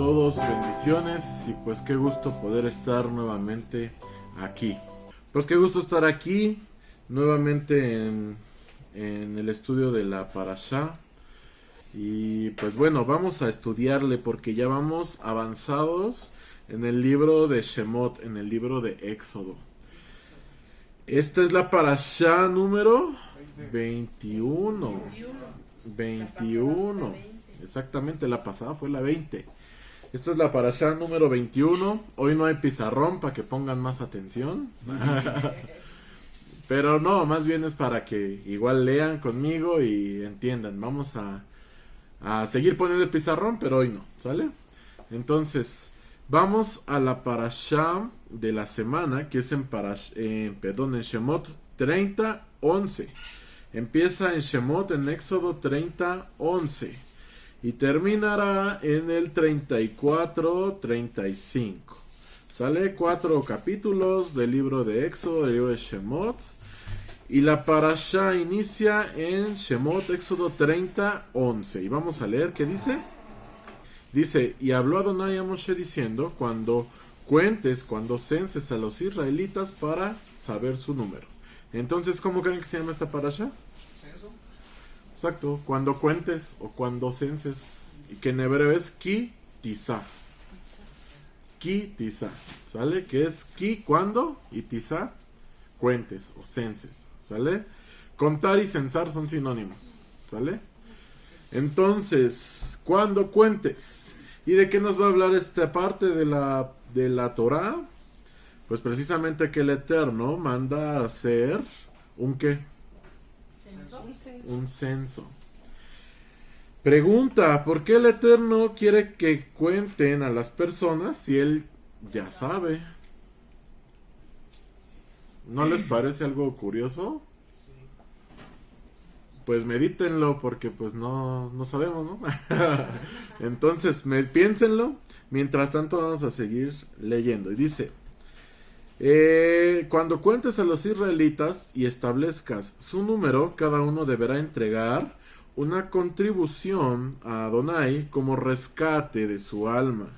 todos, bendiciones y pues qué gusto poder estar nuevamente aquí. Pues qué gusto estar aquí nuevamente en el estudio de la Parashá. Y pues bueno, vamos a estudiarle porque ya vamos avanzados en el libro de Shemot, en el libro de Éxodo. Esta es la Parashá número 21. 21. Exactamente, la pasada fue la 20. Esta es la Parashá número 21. Hoy no hay pizarrón para que pongan más atención. Pero no, más bien es para que igual lean conmigo y entiendan. Vamos a seguir poniendo el pizarrón, pero hoy no, ¿sale? Entonces, vamos a la Parashá de la semana, que es en Shemot 30:11. Empieza en Shemot, en Éxodo 30:11. Y terminará en el 34:35. Sale 4 capítulos del libro de Éxodo, del libro de Shemot. Y la Parashá inicia en Shemot, Éxodo 30:11. Y vamos a leer qué dice. Dice, y habló Adonai a Moshe diciendo, cuando censes a los israelitas para saber su número. Entonces, ¿cómo creen que se llama esta Parashá? ¿Censo? Exacto, cuando cuentes o cuando censes. Y que en hebreo es ki tisa. Ki tisa. ¿Sale? Que es ki cuando y tisa cuentes o censes. ¿Sale? Contar y censar son sinónimos. ¿Sale? Entonces, cuando cuentes. ¿Y de qué nos va a hablar esta parte de la Torah? Pues precisamente que el Eterno manda a hacer un ¿qué? Un censo. Pregunta, ¿por qué el Eterno quiere que cuenten a las personas si Él ya sabe? ¿No les parece algo curioso? Pues medítenlo porque pues no sabemos, ¿no? Entonces, piénsenlo. Mientras tanto vamos a seguir leyendo. Y dice, cuando cuentes a los israelitas y establezcas su número, cada uno deberá entregar una contribución a Adonai como rescate de su alma,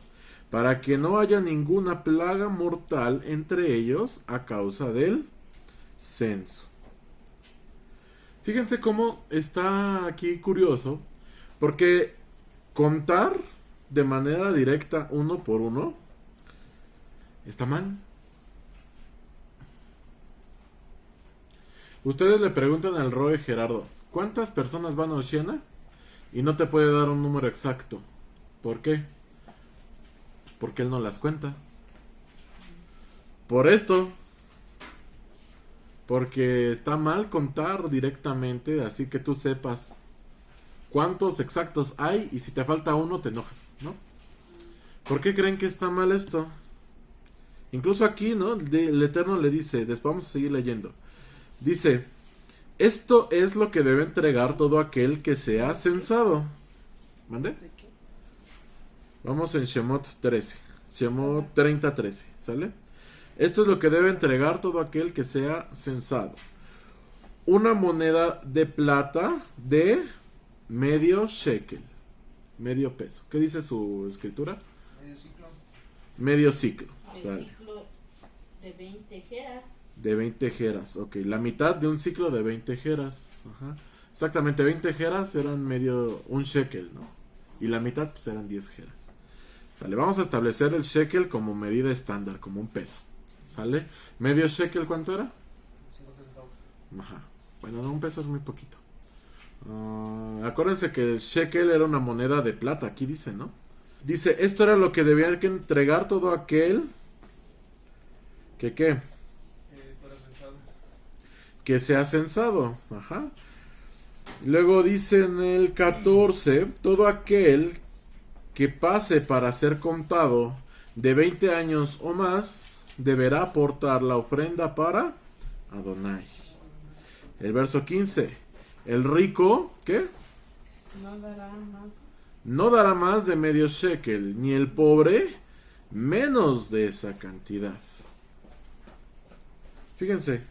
para que no haya ninguna plaga mortal entre ellos a causa del censo. Fíjense cómo está aquí curioso, porque contar de manera directa uno por uno está mal. Ustedes le preguntan al Roe Gerardo, ¿cuántas personas van a Oceana? Y no te puede dar un número exacto. ¿Por qué? Porque él no las cuenta. Por esto. Porque está mal contar directamente, así que tú sepas cuántos exactos hay y si te falta uno te enojas, ¿no? ¿Por qué creen que está mal esto? Incluso aquí, ¿no? El Eterno le dice, después vamos a seguir leyendo. Dice, esto es lo que debe entregar todo aquel que sea censado. ¿Mande? Vamos en Shemot 13. Shemot 30:13, ¿sale? Esto es lo que debe entregar todo aquel que sea censado. Una moneda de plata de medio shekel. Medio peso. ¿Qué dice su escritura? Medio ciclo. Medio ciclo. El ciclo de 20 jeras. De 20 jeras, ok. La mitad de un ciclo de 20 jeras. Ajá. Exactamente, 20 jeras eran un shekel, ¿no? Y la mitad pues eran 10 jeras. ¿Sale? Vamos a establecer el shekel como medida estándar, como un peso. ¿Sale? ¿Medio shekel cuánto era? 50 centavos. Ajá. Bueno, no, un peso es muy poquito. Acuérdense que el shekel era una moneda de plata, aquí dice, ¿no? Dice, esto era lo que debía que entregar todo aquel que ¿qué? Para censado. Que sea censado. Ajá. Luego dice en el 14, todo aquel que pase para ser contado de 20 años o más deberá aportar la ofrenda para Adonai. El verso 15, el rico, ¿qué? No dará más de medio shekel, ni el pobre menos de esa cantidad. Fíjense,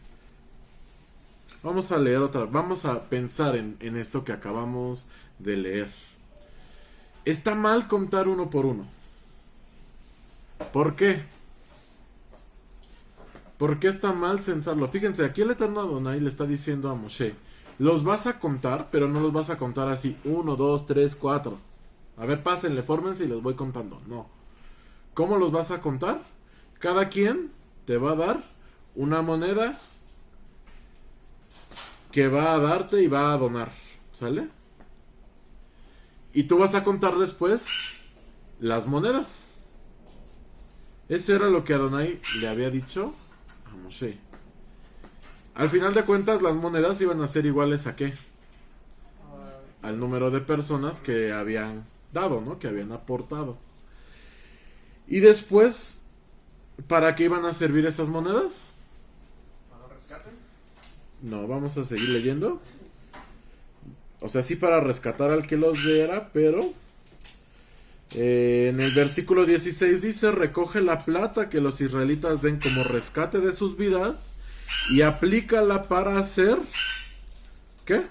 vamos a leer vamos a pensar en esto que acabamos de leer. Está mal contar uno por uno. ¿Por qué? ¿Por qué está mal censarlo? Fíjense, aquí el Eterno Adonai le está diciendo a Moshe, los vas a contar, pero no los vas a contar así, 1, 2, 3, 4. A ver, pásenle, fórmense y los voy contando. No. ¿Cómo los vas a contar? Cada quien te va a dar una moneda que va a darte y va a donar. ¿Sale? Y tú vas a contar después las monedas. Ese era lo que Adonai le había dicho a Moshe. Al final de cuentas, las monedas iban a ser iguales a ¿qué? Al número de personas que habían dado, ¿no? Que habían aportado. Y después, ¿para qué iban a servir esas monedas? ¿Para rescate? No, vamos a seguir leyendo. O sea, sí para rescatar al que los diera, pero en el versículo 16 dice, recoge la plata que los israelitas den como rescate de sus vidas y aplícala para hacer, ¿qué?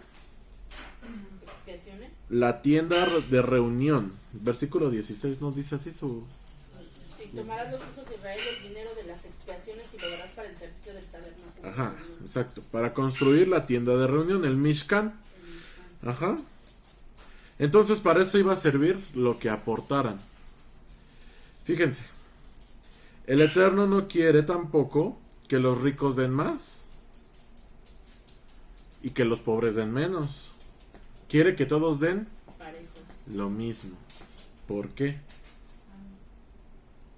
Expiaciones. La tienda de reunión. Versículo 16 nos dice así su... Y tomarás los hijos de Israel el dinero de las expiaciones y lo darás para el servicio del tabernáculo. Ajá, exacto. Para construir la tienda de reunión, el Mishkan. Ajá. Entonces para eso iba a servir lo que aportaran. Fíjense. El Eterno no quiere tampoco que los ricos den más y que los pobres den menos. Quiere que todos den Parejos. lo mismo. ¿Por qué?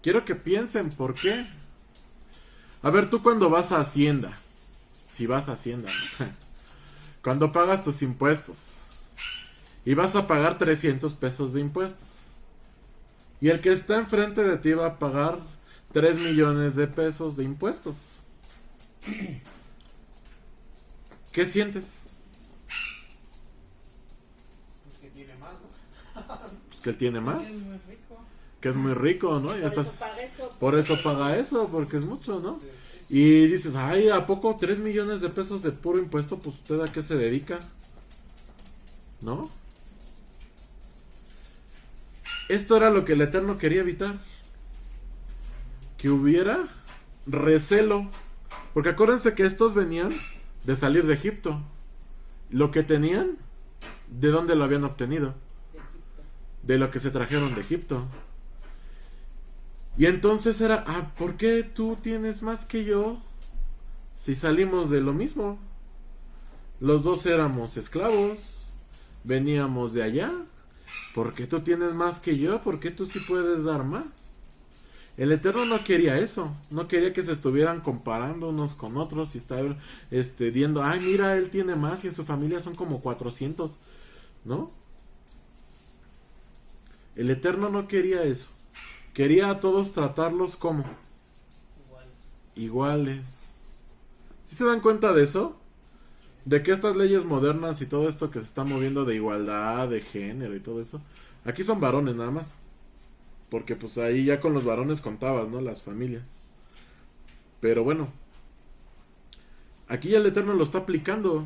Quiero que piensen por qué. A ver, tú cuando vas a Hacienda, si vas a Hacienda, ¿no? Cuando pagas tus impuestos y vas a pagar 300 pesos de impuestos y el que está enfrente de ti va a pagar 3 millones de pesos de impuestos, ¿qué sientes? Pues que tiene más, ¿no? Pues que él tiene más, Es muy rico. que es muy rico, ¿no? Y Por estás... eso paga eso. Por eso paga eso, porque es mucho, ¿no? Y dices, ay, ¿a poco 3 millones de pesos de puro impuesto? Pues usted a qué se dedica, ¿no? Esto era lo que el Eterno quería evitar. Que hubiera recelo. Porque acuérdense que estos venían de salir de Egipto. Lo que tenían, ¿de dónde lo habían obtenido? De Egipto. De lo que se trajeron de Egipto. Y entonces era, ¿por qué tú tienes más que yo? Si salimos de lo mismo. Los dos éramos esclavos. Veníamos de allá. ¿Por qué tú tienes más que yo? ¿Por qué tú sí puedes dar más? El Eterno no quería eso. No quería que se estuvieran comparando unos con otros y estar viendo, ay, mira, él tiene más y en su familia son como 400. ¿No? El Eterno no quería eso. Quería a todos tratarlos como iguales. ¿Sí se dan cuenta de eso? De que estas leyes modernas y todo esto que se está moviendo de igualdad, de género y todo eso, aquí son varones nada más. Porque pues ahí ya con los varones contabas, ¿no? Las familias. Pero bueno, aquí ya el Eterno lo está aplicando.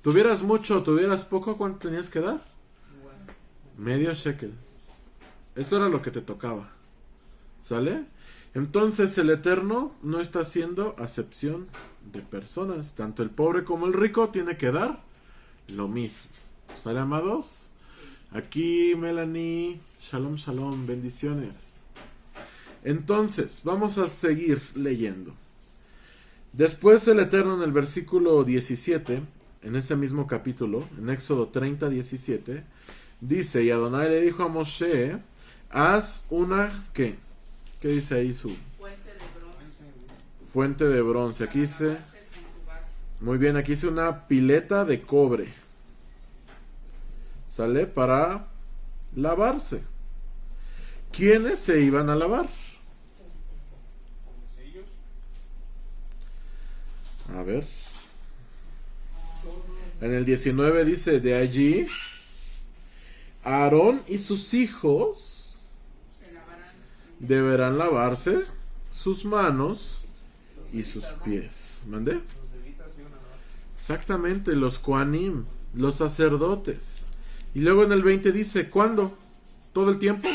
Tuvieras mucho, tuvieras poco, ¿cuánto tenías que dar? Medio shekel. Eso era lo que te tocaba. ¿Sale? Entonces el Eterno no está haciendo acepción de personas. Tanto el pobre como el rico tiene que dar lo mismo. ¿Sale, amados? Aquí Melanie, shalom, shalom, bendiciones. Entonces, vamos a seguir leyendo. Después el Eterno en el versículo 17, en ese mismo capítulo, en Éxodo 30, 17, dice, y Adonai le dijo a Moshe, haz una, ¿qué? ¿Qué dice ahí su? Fuente de bronce. Aquí dice, muy bien, aquí dice una pileta de cobre. ¿Sale? Para lavarse. ¿Quiénes se iban a lavar? A ver. En el 19 dice, de allí Aarón y sus hijos deberán lavarse sus manos y sus pies. ¿Mandé? Exactamente, los Kohanim, los sacerdotes. Y luego en el 20 dice, ¿cuándo? ¿Todo el tiempo?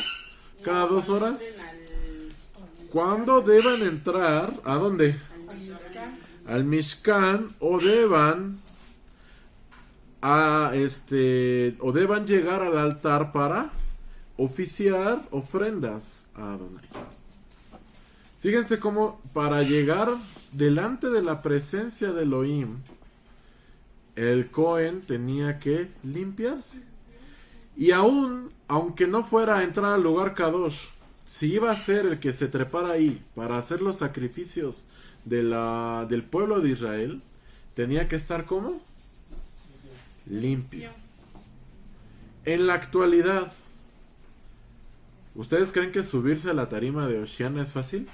¿Cada 2 horas? Entren cuando deban entrar, ¿a dónde? Al Mishkan, o deban o deban llegar al altar para oficiar ofrendas a Adonai. Fíjense cómo para llegar delante de la presencia de Elohim, el Cohen tenía que limpiarse. Y aunque no fuera a entrar al lugar Kadosh, si iba a ser el que se trepara ahí para hacer los sacrificios del pueblo de Israel, tenía que estar ¿cómo? Limpio. En la actualidad, ¿ustedes creen que subirse a la tarima de Oshiana es fácil?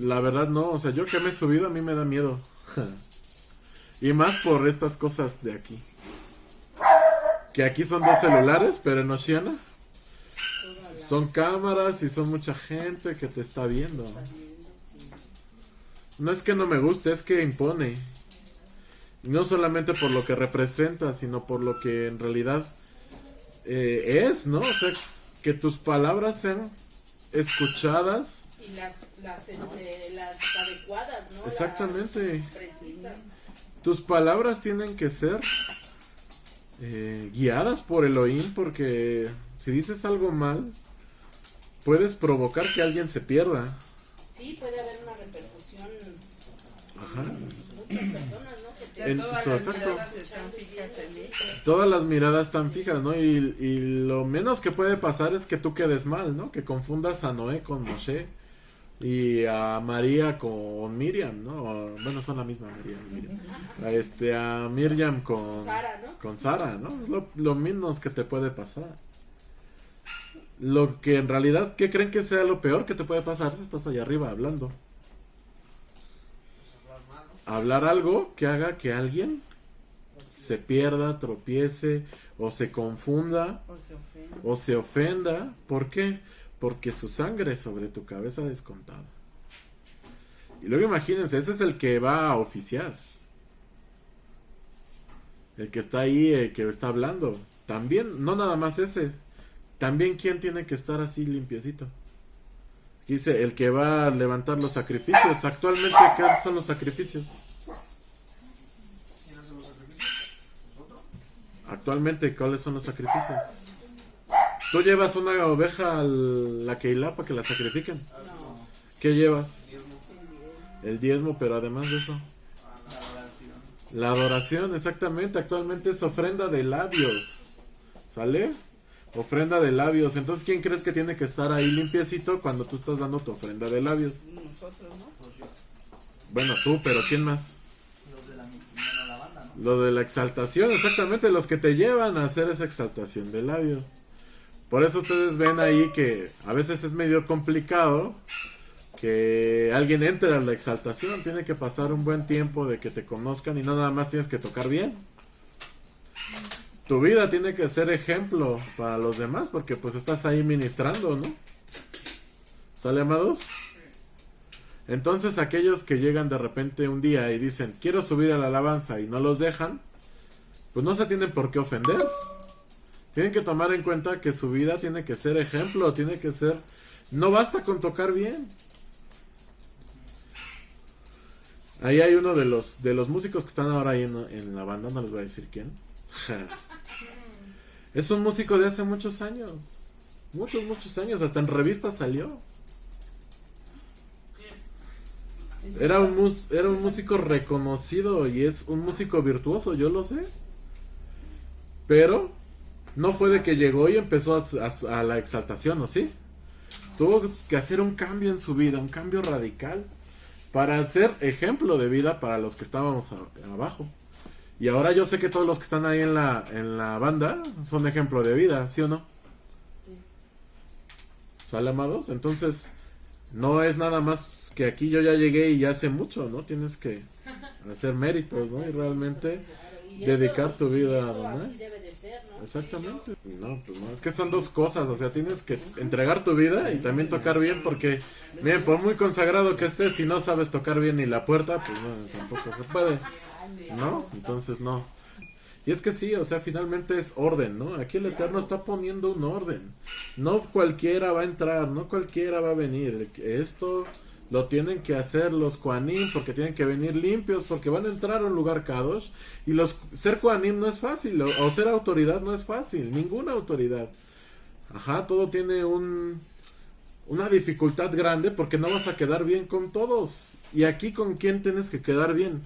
La verdad no, o sea, yo que me he subido a mí me da miedo. Y más por estas cosas de aquí. Que aquí son 2 celulares, pero en Oshiana son cámaras y son mucha gente que te está viendo. No es que no me guste, es que impone. Y no solamente por lo que representa, sino por lo que en realidad es, ¿no? O sea, que tus palabras sean escuchadas. Y las adecuadas, ¿no? Exactamente. Las precisas. Tus palabras tienen que ser guiadas por Elohim, porque si dices algo mal, puedes provocar que alguien se pierda. Sí, puede haber una repercusión. Ajá. Muchas personas, ¿no? Que te Todas las miradas están fijas en ellos. Todas las miradas están fijas, ¿no? Y lo menos que puede pasar es que tú quedes mal, ¿no? Que confundas a Noé con Moshe y a María con Miriam, ¿no? Bueno, son la misma María y Miriam. A Miriam con Sara, ¿no? con Sara, ¿no? Es lo menos que te puede pasar. Lo que en realidad, ¿qué creen que sea lo peor que te puede pasar si estás allá arriba hablando? Hablar algo que haga que alguien se pierda, tropiece, o se confunda, o se ofenda. ¿Por qué? Porque su sangre sobre tu cabeza es contada. Y luego imagínense, ese es el que va a oficiar. El que está ahí, el que está hablando. También, no nada más ese. También, ¿quién tiene que estar así limpiecito? Aquí dice, el que va a levantar los sacrificios. Actualmente, ¿qué son los sacrificios? ¿Quién hace los sacrificios? ¿Nosotros? Actualmente, ¿cuáles son los sacrificios? Tú llevas una oveja a la Keilah para que la sacrifiquen. No. ¿Qué llevas? Diezmo. El diezmo, pero además de eso, la adoración, exactamente. Actualmente es ofrenda de labios. ¿Sale? Ofrenda de labios. Entonces, ¿quién crees que tiene que estar ahí limpiecito cuando tú estás dando tu ofrenda de labios? Nosotros, ¿no? Pues yo. Bueno, tú, pero ¿quién más? Los de la banda, ¿no? Lo de la exaltación, exactamente, los que te llevan a hacer esa exaltación de labios. Por eso ustedes ven ahí que a veces es medio complicado que alguien entre a la exaltación. Tiene que pasar un buen tiempo de que te conozcan y no nada más tienes que tocar bien. Tu vida tiene que ser ejemplo para los demás porque pues estás ahí ministrando, ¿no? ¿Sale, amados? Entonces aquellos que llegan de repente un día y dicen quiero subir a la alabanza y no los dejan, pues no se tienen por qué ofender. Tienen que tomar en cuenta que su vida tiene que ser ejemplo, tiene que ser... No basta con tocar bien. Ahí hay uno de los músicos que están ahora ahí en la banda, no les voy a decir quién. Es un músico de hace muchos años. Muchos años, hasta en revistas salió. Era un músico reconocido y es un músico virtuoso, yo lo sé. Pero no fue de que llegó y empezó a la exaltación, ¿o sí? Tuvo que hacer un cambio en su vida, un cambio radical, para ser ejemplo de vida para los que estábamos abajo. Y ahora yo sé que todos los que están ahí en la banda son ejemplo de vida, ¿sí o no? ¿Sale, amados? Entonces, no es nada más que aquí yo ya llegué y ya sé mucho, ¿no? Tienes que hacer méritos, ¿no? Y realmente dedicar tu vida a Adonai. Así debe de ser, ¿no? Exactamente. No, pues no, es que son dos cosas, o sea, tienes que entregar tu vida y también tocar bien, porque, miren, por muy consagrado que estés, si no sabes tocar bien ni la puerta, pues no, tampoco se puede, ¿no? Entonces no. Y es que sí, o sea, finalmente es orden, ¿no? Aquí el Eterno está poniendo un orden. No cualquiera va a entrar, no cualquiera va a venir. Esto lo tienen que hacer los Kohanim porque tienen que venir limpios, porque van a entrar a un lugar Kadosh. Y ser Kohanim no es fácil, o ser autoridad no es fácil, ninguna autoridad. Ajá, todo tiene una dificultad grande porque no vas a quedar bien con todos. Y aquí, ¿con quién tienes que quedar bien?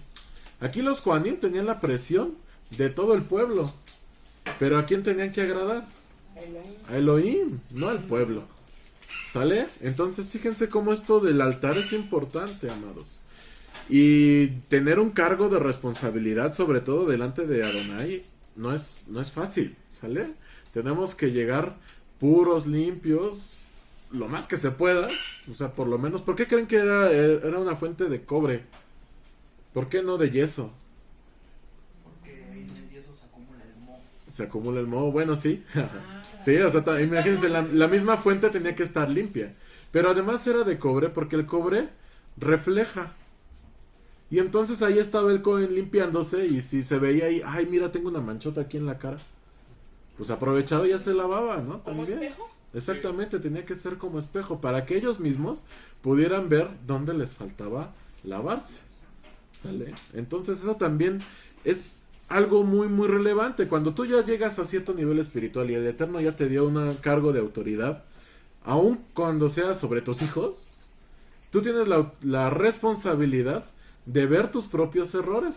Aquí los Kohanim tenían la presión de todo el pueblo. Pero ¿a quién tenían que agradar? A Elohim, no al pueblo. ¿Sale? Entonces fíjense cómo esto del altar es importante, amados. Y tener un cargo de responsabilidad, sobre todo delante de Adonai, no es fácil. ¿Sale? Tenemos que llegar puros, limpios, lo más que se pueda. O sea, por lo menos. ¿Por qué creen que era una fuente de cobre? ¿Por qué no de yeso? Porque en el yeso se acumula el moho. Se acumula el moho, bueno, sí. Sí, o sea, imagínense, la misma fuente tenía que estar limpia. Pero además era de cobre porque el cobre refleja. Y entonces ahí estaba el Cohen limpiándose y si se veía ahí, ay, mira, tengo una manchota aquí en la cara. Pues aprovechaba y ya se lavaba, ¿no? ¿Como También. espejo? Exactamente, tenía que ser como espejo para que ellos mismos pudieran ver dónde les faltaba lavarse. ¿Sale? Entonces eso también es algo muy muy relevante. Cuando tú ya llegas a cierto nivel espiritual y el Eterno ya te dio un cargo de autoridad, aun cuando sea sobre tus hijos, tú tienes la responsabilidad de ver tus propios errores.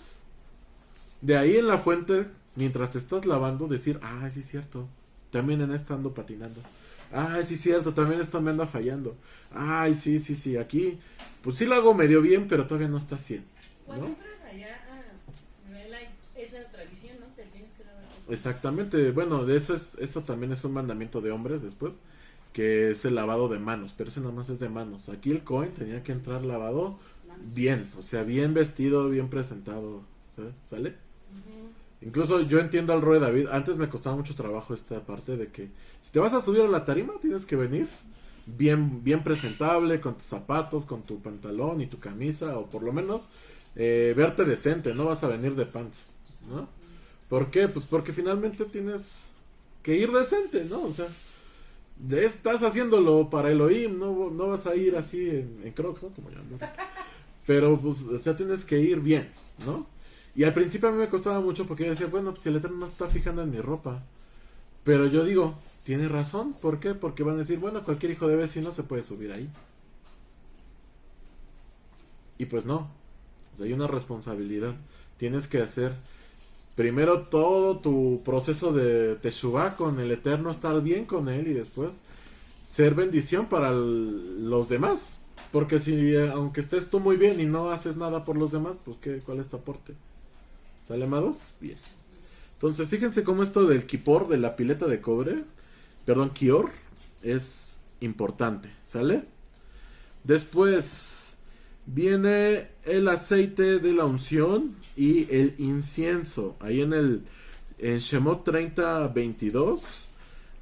De ahí en la fuente, mientras te estás lavando, decir, ah, sí es cierto, también en esto ando patinando. Ay, sí es cierto, también esto me anda fallando. Ay, sí, aquí, pues sí lo hago medio bien, pero todavía no está 100. Cuando ¿No? entras allá a Noel hay esa tradición, ¿no? Te tienes que lavar. Exactamente, bueno, eso también es un mandamiento de hombres después, que es el lavado de manos, pero ese nada más es de manos. Aquí el Cohen tenía que entrar lavado bien, o sea, bien vestido, bien presentado, ¿sale? Incluso yo entiendo al Roe David, antes me costaba mucho trabajo esta parte de que si te vas a subir a la tarima tienes que venir bien presentable, con tus zapatos, con tu pantalón y tu camisa, o por lo menos verte decente, no vas a venir de pants, ¿no? ¿Por qué? Pues porque finalmente tienes que ir decente, ¿no? O sea, estás haciéndolo para Elohim, no vas a ir así en Crocs, ¿no? Como yo, ¿no? Pero pues, o sea, tienes que ir bien, ¿no? Y al principio a mí me costaba mucho porque yo decía, bueno, pues si el Eterno no está fijando en mi ropa. Pero yo digo, tiene razón, ¿por qué? Porque van a decir, bueno, cualquier hijo de vecino se puede subir ahí. Y pues no, o sea, hay una responsabilidad. Tienes que hacer primero todo tu proceso de teshuvá con el Eterno, estar bien con él y después ser bendición para los demás. Porque si aunque estés tú muy bien y no haces nada por los demás, pues ¿cuál es tu aporte? ¿Sale, amados? Bien. Entonces fíjense cómo esto del kipor, de la pileta de cobre, perdón, kior, es importante, ¿sale? Después viene el aceite de la unción y el incienso. Ahí en Shemot 30:22,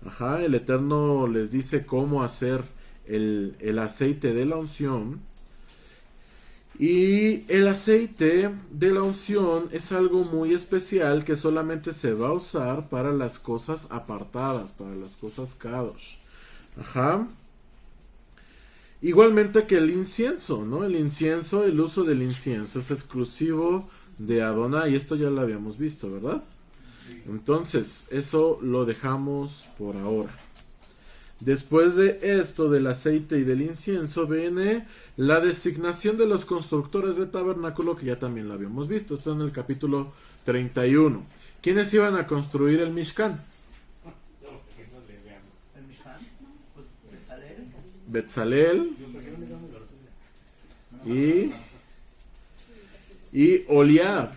ajá, el Eterno les dice cómo hacer el aceite de la unción. Y el aceite de la unción es algo muy especial que solamente se va a usar para las cosas apartadas, para las cosas kadosh. Ajá. Igualmente que el incienso, ¿no? El uso del incienso es exclusivo de Adonai, y esto ya lo habíamos visto, ¿verdad? Entonces, eso lo dejamos por ahora. Después de esto del aceite y del incienso viene la designación de los constructores del tabernáculo, que ya también lo habíamos visto. Esto en el capítulo 31. ¿Quiénes iban a construir el Mishkan? ¿El Mishkan? Pues Bezalel. Betzalel y Oliab.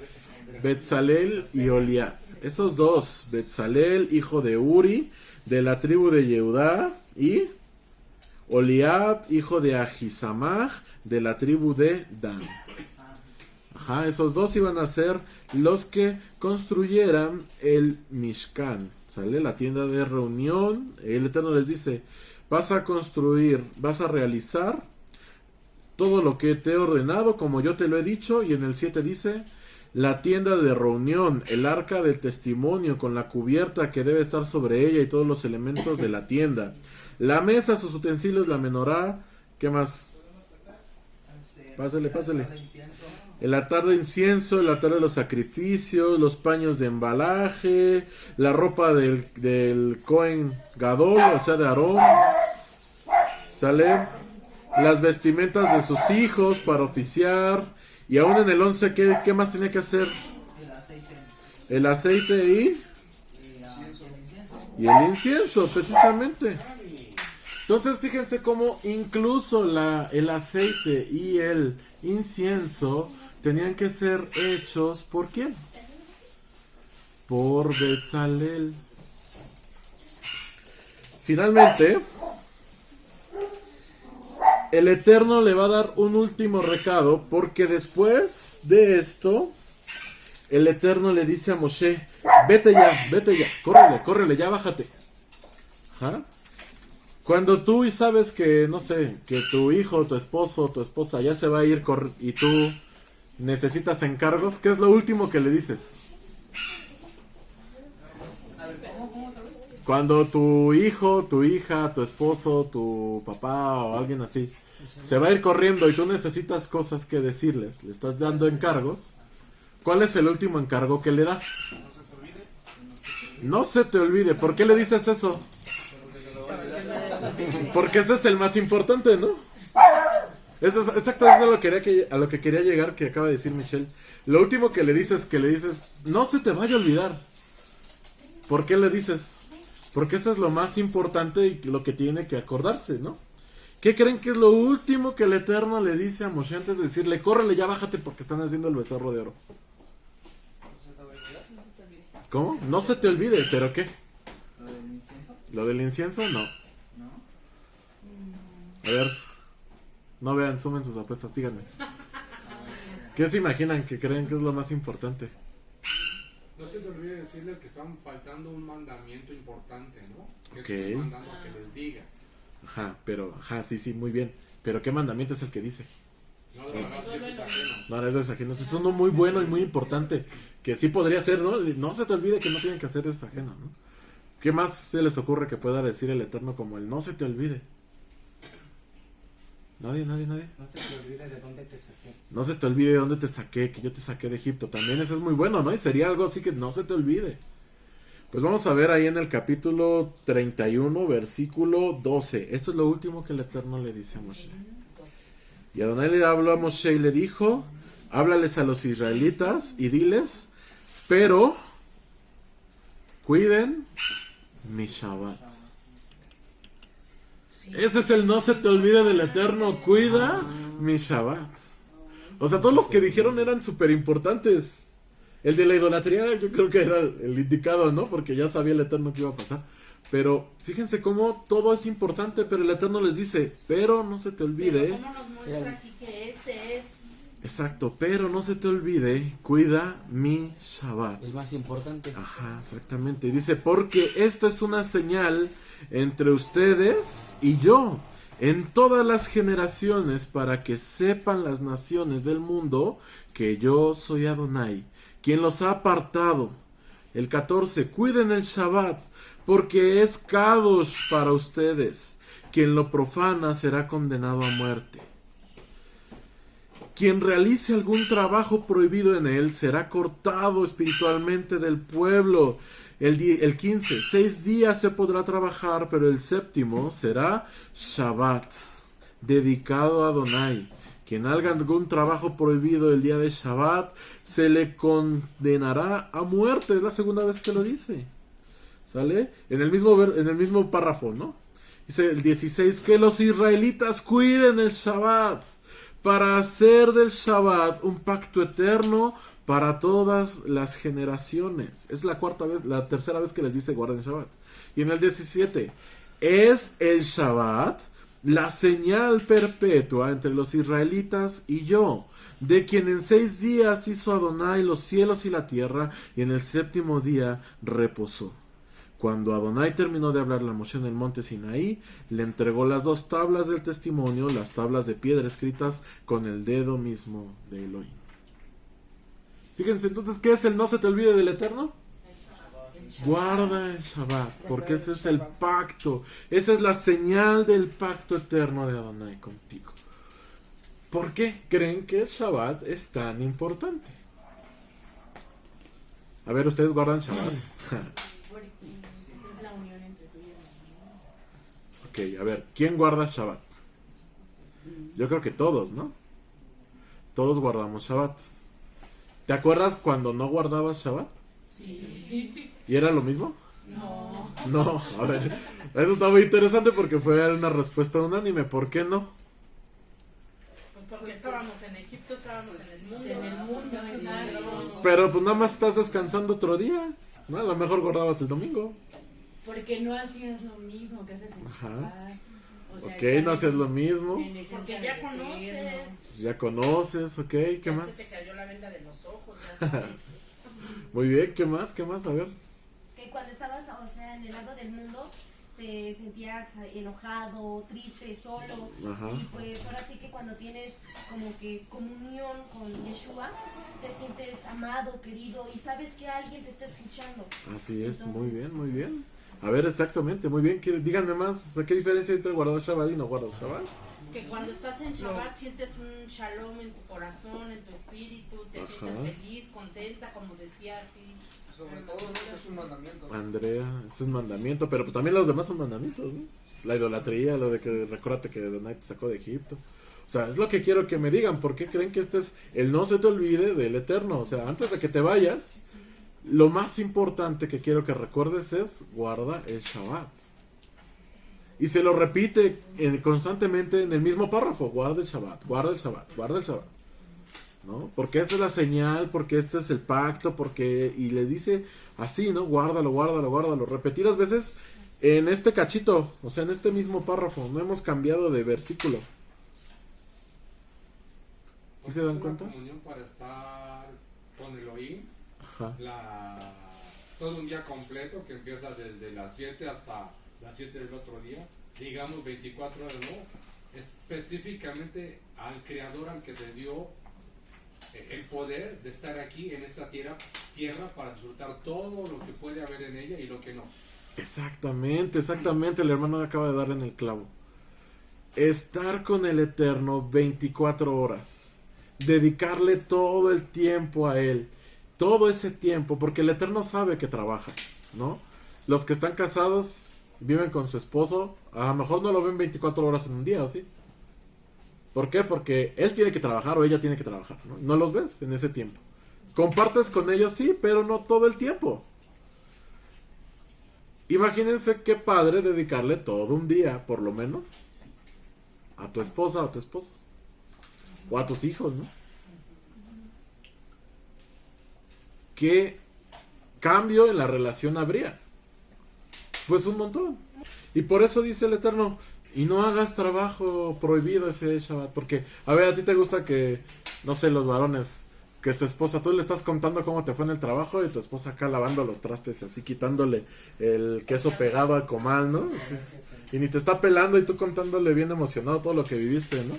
Betzalel y Oliab. Esos dos, Betzalel, hijo de Uri, de la tribu de Yehudá, y Oliab, hijo de Ahisamach, de la tribu de Dan. Ajá, esos dos iban a ser los que construyeran el Mishkan, ¿sale? La tienda de reunión. El Eterno les dice, vas a construir, vas a realizar todo lo que te he ordenado, como yo te lo he dicho. Y en el 7 dice, la tienda de reunión, el arca del testimonio con la cubierta que debe estar sobre ella y todos los elementos de la tienda, la mesa, sus utensilios, la menorá, ¿qué más? Pásale. El altar de incienso, el altar de los sacrificios, los paños de embalaje, la ropa del Cohen Gadol, o sea, de Aarón, ¿sale? Las vestimentas de sus hijos para oficiar. Y aún en el 11, ¿qué más tenía que hacer? El aceite y el incienso, precisamente. Entonces, fíjense cómo incluso el aceite y el incienso tenían que ser hechos ¿por quién? Por Bezalel. Finalmente, el Eterno le va a dar un último recado, porque después de esto, el Eterno le dice a Moshe, vete ya, córrele, ya bájate. ¿Ah? Cuando tú sabes que, no sé, que tu hijo, tu esposo, tu esposa ya se va a ir y tú necesitas encargos, ¿qué es lo último que le dices? Cuando tu hijo, tu hija, tu esposo, tu papá o alguien así se va a ir corriendo y tú necesitas cosas que decirles, le estás dando encargos, ¿cuál es el último encargo que le das? No se te olvide. ¿Por qué le dices eso? Porque ese es el más importante, ¿no? Eso es exactamente a lo que quería llegar, que acaba de decir Michelle. Lo último que le dices, no se te vaya a olvidar. ¿Por qué le dices? Porque eso es lo más importante y lo que tiene que acordarse, ¿no? ¿Qué creen que es lo último que el Eterno le dice a Moshe antes de decirle, córrele, ya bájate porque están haciendo el becerro de oro? ¿Cómo? No se te olvide, ¿pero qué? ¿Lo del incienso? No. A ver, no vean, sumen sus apuestas, díganme. ¿Qué se imaginan que creen que es lo más importante? No se te olvide decirles que están faltando un mandamiento importante, ¿no? Que Ok. estoy mandando que les diga. Sí, muy bien. Pero ¿qué mandamiento es el que dice? No darás dioses ajenos. No harás dioses ajenos. Es uno muy bueno y muy importante. Que sí podría ser, ¿no? No se te olvide que no tienen que hacer dioses ajenos, ¿no? ¿Qué más se les ocurre que pueda decir el Eterno como el no se te olvide? Nadie. No se te olvide de dónde te saqué. No se te olvide de dónde te saqué, que yo te saqué de Egipto. También eso es muy bueno, ¿no? Y sería algo así que no se te olvide. Pues vamos a ver ahí en el capítulo 31, versículo 12. Esto es lo último que el Eterno le dice a Moshe. Y Adonai le habló a Moshe y le dijo, háblales a los israelitas y diles, pero cuiden mi Shabbat. Ese es el no se te olvide del Eterno, cuida mi Shabbat. O sea, todos los que dijeron eran súper importantes. El de la idolatría yo creo que era el indicado, ¿no? Porque ya sabía el Eterno que iba a pasar. Pero fíjense cómo todo es importante, pero el Eterno les dice, pero no se te olvide. Pero ¿cómo nos muestra aquí que este es? Exacto, pero no se te olvide, cuida mi Shabbat. Es más importante. Ajá, exactamente. Dice, porque esto es una señal entre ustedes y yo, en todas las generaciones, para que sepan las naciones del mundo que yo soy Adonai, quien los ha apartado. El 14, cuiden el Shabbat, porque es Kadosh para ustedes. Quien lo profana será condenado a muerte. Quien realice algún trabajo prohibido en él será cortado espiritualmente del pueblo. El 15, 6 días se podrá trabajar, pero el séptimo será Shabbat, dedicado a Adonai. Quien haga algún trabajo prohibido el día de Shabbat, se le condenará a muerte. Es la segunda vez que lo dice. ¿Sale? En el mismo párrafo, ¿no? Dice el 16, que los israelitas cuiden el Shabbat, para hacer del Shabbat un pacto eterno para todas las generaciones. Es la tercera vez que les dice guarden Shabbat. Y en el 17, es el Shabbat la señal perpetua entre los israelitas y yo, de quien en 6 días hizo Adonai los cielos y la tierra, y en el séptimo día reposó. Cuando Adonai terminó de hablarle a Moshe en el monte Sinaí, le entregó las 2 tablas del testimonio, las tablas de piedra escritas con el dedo mismo de Elohim. Fíjense, entonces, ¿qué es el no se te olvide del Eterno? Guarda el Shabbat, porque ese es el pacto, esa es la señal del pacto eterno de Adonai contigo. ¿Por qué creen que el Shabbat es tan importante? A ver, ¿ustedes guardan Shabbat? Es la unión entre tú y el Ok, a ver, ¿quién guarda Shabbat? Yo creo que todos, ¿no? Todos guardamos Shabbat. ¿Te acuerdas cuando no guardabas Shabbat? Sí. ¿Y era lo mismo? No. No, a ver, eso está muy interesante porque fue una respuesta unánime. ¿Por qué no? Pues porque estábamos en Egipto, estábamos en el mundo. En el mundo, exacto. Pero pues nada más estás descansando otro día, ¿no? A lo mejor guardabas el domingo. Porque no hacías lo mismo que haces en Ajá. Shabbat. O sea, Ok, estar no haces en- lo mismo. en esencia Porque del ya Eterno. conoces. Ya conoces, ok, ¿qué Ya más? se te cayó la venda de los ojos, ya sabes. Muy bien, ¿qué más? ¿Qué más? A ver. Que cuando estabas, o sea, en el lado del mundo, te sentías enojado, triste, solo. Ajá. Y pues ahora sí que cuando tienes como que comunión con Yeshua, te sientes amado, querido y sabes que alguien te está escuchando. Así es, muy Entonces- bien, muy bien. A ver, exactamente, muy bien. Díganme más, o sea, ¿qué diferencia hay entre guardar Shabbat y no guardar Shabbat? Que cuando estás en Shabbat sientes un shalom en tu corazón, en tu espíritu, te Ajá. sientes feliz, contenta, como decía aquí. Sobre todo es un mandamiento. Andrea, ese es un mandamiento, pero pues también los demás son mandamientos, ¿no? La idolatría, lo de que recuérdate que Adonai te sacó de Egipto. O sea, es lo que quiero que me digan. ¿Por qué creen que este es el no se te olvide del Eterno? O sea, antes de que te vayas, lo más importante que quiero que recuerdes es guarda el Shabbat. Y se lo repite constantemente en el mismo párrafo. Guarda el Shabbat, guarda el Shabbat, guarda el Shabbat. ¿No? Porque esta es la señal, porque este es el pacto, porque... Y le dice así, ¿no? Guárdalo, guárdalo, guárdalo. Repetidas veces en este cachito, o sea, en este mismo párrafo. No hemos cambiado de versículo. ¿Sí se dan Es cuenta? una comunión para estar con Elohim, Ajá. todo un día completo que empieza desde las 7 hasta las 7 del otro día, digamos 24 horas, ¿no? Específicamente al Creador, al que te dio el poder de estar aquí en esta tierra para disfrutar todo lo que puede haber en ella y lo que no. Exactamente, exactamente. El hermano acaba de dar en el clavo. Estar con el Eterno 24 horas. Dedicarle todo el tiempo a Él. Todo ese tiempo. Porque el Eterno sabe que trabajas, ¿no? Los que están casados, viven con su esposo. A lo mejor no lo ven 24 horas en un día, ¿o sí? ¿Por qué? Porque él tiene que trabajar o ella tiene que trabajar, ¿no? No los ves en ese tiempo. Compartes con ellos, sí, pero no todo el tiempo. Imagínense qué padre dedicarle todo un día, por lo menos, a tu esposa o a tu esposo. O a tus hijos, ¿no? ¿Qué cambio en la relación habría? Pues un montón. Y por eso dice el Eterno, y no hagas trabajo prohibido ese Shabbat. Porque, a ver, a ti te gusta que, no sé, los varones, que su esposa, tú le estás contando cómo te fue en el trabajo y tu esposa acá lavando los trastes, así quitándole el queso pegado al comal, ¿no? Así. Y ni te está pelando y tú contándole bien emocionado todo lo que viviste, ¿no?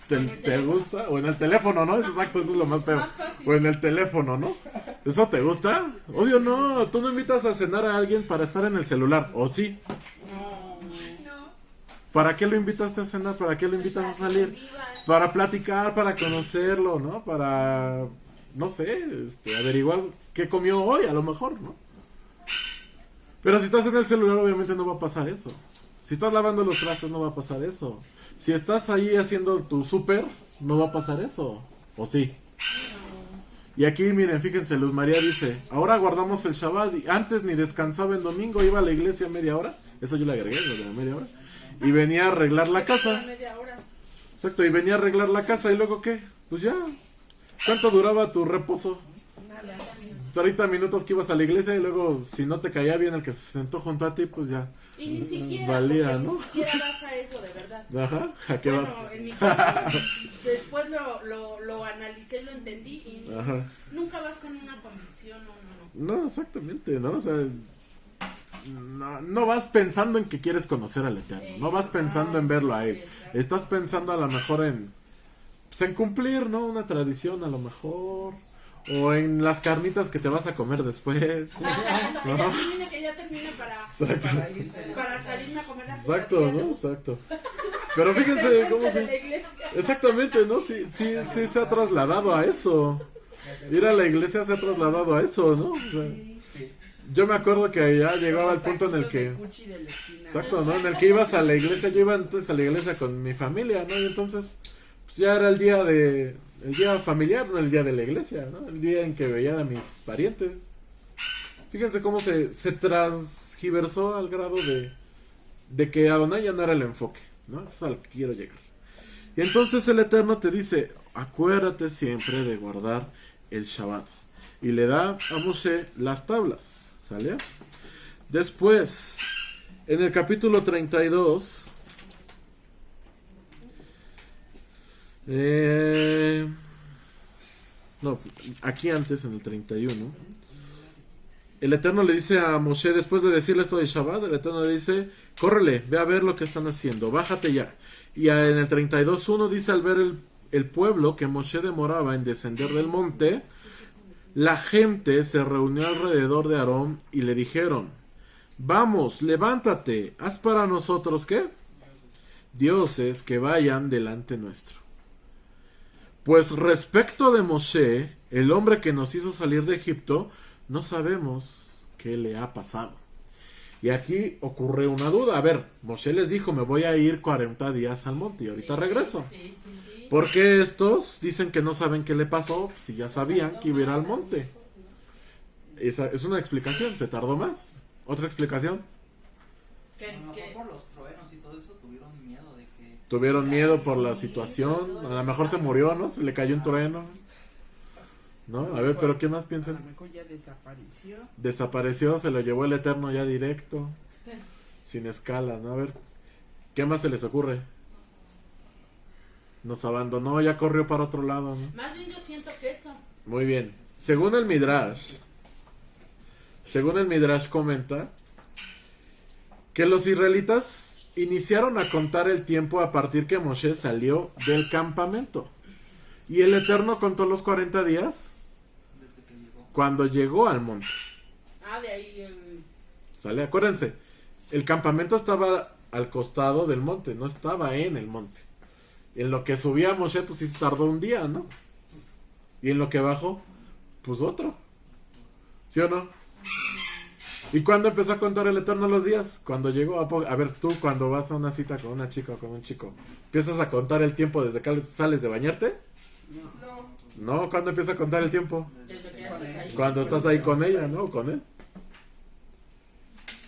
¿Te gusta? O en el teléfono, ¿no? Es exacto, eso es lo más feo. Más fácil. O en el teléfono, ¿no? ¿Eso te gusta? Obvio no, tú no invitas a cenar a alguien para estar en el celular, ¿o sí? ¿Para qué lo invitaste a cenar? ¿Para qué lo invitas a salir? Para platicar, para conocerlo, ¿no? Para, no sé, averiguar qué comió hoy, a lo mejor, ¿no? Pero si estás en el celular, obviamente no va a pasar eso. Si estás lavando los trastes, no va a pasar eso. Si estás ahí haciendo tu súper, no va a pasar eso. ¿O sí? Y aquí, miren, fíjense, Luz María dice, ahora guardamos el Shabbat, y antes ni descansaba en domingo, iba a la iglesia media hora, eso yo le agregué, lo de la media hora, y venía a arreglar la casa. Media hora. Exacto, y venía a arreglar la casa, y luego ¿qué? Pues ya. ¿Cuánto duraba tu reposo? 30 minutos que ibas a la iglesia, y luego, si no te caía bien el que se sentó junto a ti, pues ya. Y ni siquiera, valía, porque ¿no? ni siquiera vas a eso, de verdad. Ajá, ¿a qué Bueno, vas? en mi caso, después lo analicé, lo entendí y Ajá. nunca vas con una convicción, no. No, exactamente, ¿no? O sea, no vas pensando en que quieres conocer al Eterno, no vas pensando en verlo a Él. Estás pensando a lo mejor en, pues, en cumplir, ¿no? Una tradición a lo mejor, O en las carnitas que te vas a comer después. Que ya termine para Exacto. para salirme a comer las Exacto, quesadillas ¿no? de- Exacto. Pero fíjense enfrente cómo de se... la iglesia. Exactamente, ¿no? Sí se ha trasladado a eso. Ir a la iglesia se ha trasladado a eso, ¿no? O sea, yo me acuerdo que ya llegaba el punto en el que... Exacto, ¿no? En el que ibas a la iglesia. Yo iba entonces a la iglesia con mi familia, ¿no? Y entonces pues ya era el día familiar, no el día de la iglesia, ¿no? El día en que veía a mis parientes. Fíjense cómo se transgiversó al grado de que Adonai ya no era el enfoque, ¿no? Eso es a lo que quiero llegar. Y entonces el Eterno te dice, acuérdate siempre de guardar el Shabbat. Y le da a Moshe las tablas, ¿sale? Después, en el capítulo 32, no, aquí antes, en el 31, el Eterno le dice a Moshe, después de decirle esto de Shabbat, el Eterno le dice, córrele, ve a ver lo que están haciendo, bájate ya. Y en el 32:1 dice, al ver el pueblo que Moshe demoraba en descender del monte, la gente se reunió alrededor de Aarón y le dijeron, vamos, levántate, haz para nosotros, ¿qué? Dioses que vayan delante nuestro. Pues respecto de Moshe, el hombre que nos hizo salir de Egipto, no sabemos qué le ha pasado. Y aquí ocurre una duda. A ver, Moshe les dijo, me voy a ir 40 días al monte y ahorita regreso. Sí. ¿Por qué estos dicen que no saben qué le pasó si ya sabían que iba a ir al monte? Esa es una explicación, se tardó más. ¿Otra explicación? Que- A lo mejor que- por los truenos y todo eso tuvieron miedo de que... Tuvieron miedo por la situación, a lo mejor se murió, ¿no? Se le cayó un trueno. ¿No? A ver, pero ¿qué más A piensan? lo mejor ya desapareció. Desapareció, se lo llevó el Eterno ya directo, sin escala, ¿no? A ver, ¿qué más se les ocurre? Nos abandonó, ya corrió para otro lado, ¿no? Más bien yo siento que eso. Muy bien. Según el Midrash comenta que los israelitas iniciaron a contar el tiempo a partir que Moshe salió del campamento. Y el Eterno contó los 40 días Desde que llegó. cuando llegó al monte. De ahí ¿Sale? Acuérdense, el campamento estaba al costado del monte, no estaba en el monte. En lo que subía Moshe, pues sí se tardó un día, ¿no? Y en lo que bajó, pues otro. ¿Sí o no? ¿Y cuándo empezó a contar el Eterno los días? Cuando llegó a ver, tú cuando vas a una cita con una chica o con un chico, ¿empiezas a contar el tiempo desde que sales de bañarte? No, ¿cuándo empieza a contar el tiempo? desde que ya estás ahí. Cuando estás ahí con ella, ¿no? Con él.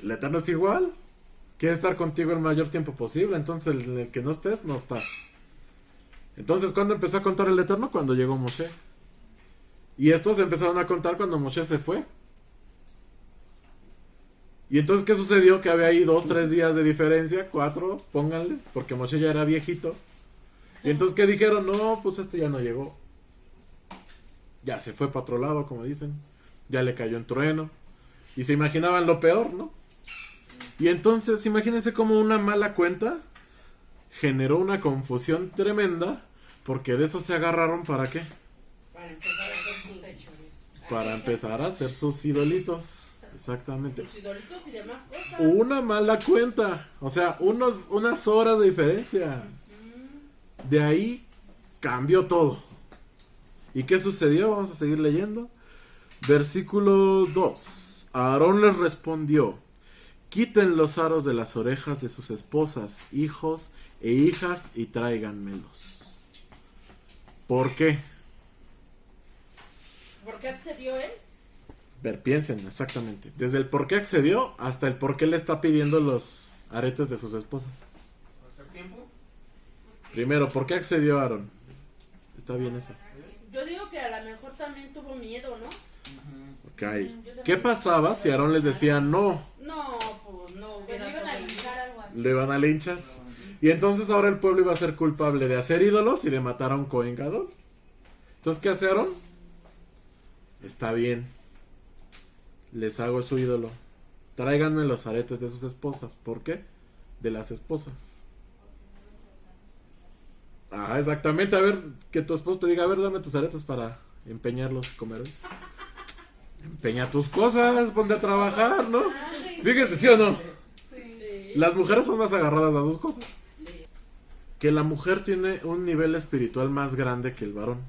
El Eterno es igual. Quiere estar contigo el mayor tiempo posible. Entonces, en el que no estés, no estás. Entonces, ¿cuándo empezó a contar el Eterno? Cuando llegó Moshe. Y estos empezaron a contar cuando Moshe se fue. Y entonces, ¿qué sucedió? Que había ahí 2, 3 días de diferencia, 4, pónganle, porque Moshe ya era viejito. Y entonces, ¿qué dijeron? No, pues este ya no llegó. Ya se fue para otro lado, como dicen. Ya le cayó un trueno. Y se imaginaban lo peor, ¿no? Y entonces, imagínense cómo una mala cuenta generó una confusión tremenda, porque de eso se agarraron, ¿para qué? Para empezar a hacer sus hechos. Para empezar a hacer sus idolitos. Exactamente. Sus idolitos y demás cosas. Una mala cuenta. O sea, unas horas de diferencia. De ahí cambió todo. ¿Y qué sucedió? Vamos a seguir leyendo. Versículo 2. Aarón les respondió: quiten los aros de las orejas de sus esposas, hijos e hijas y tráiganmelos. ¿Por qué? ¿Por qué accedió él? Ver, piensen exactamente. Desde el por qué accedió hasta el por qué le está pidiendo los aretes de sus esposas. ¿Hacer tiempo? Primero, ¿por qué accedió Aarón? Está bien eso. Yo digo que a lo mejor también tuvo miedo, ¿no? Ok. ¿Qué pasaba si Aarón les decía no? No, pues no Pues hubiera le iban a sobrevivido. linchar algo así. Le van a linchar. Y entonces ahora el pueblo iba a ser culpable de hacer ídolos y de matar a un Cohen Gadol. Entonces, ¿qué hace Aarón? Está bien. Les hago su ídolo. Tráiganme los aretes de sus esposas. ¿Por qué? De las esposas. Ah, exactamente. A ver, que tu esposo te diga, a ver, dame tus aretes para empeñarlos y comer hoy. Empeña tus cosas, ponte a trabajar, ¿no? Fíjense, ¿sí o no? Las mujeres son más agarradas a las dos cosas. Que la mujer tiene un nivel espiritual más grande que el varón.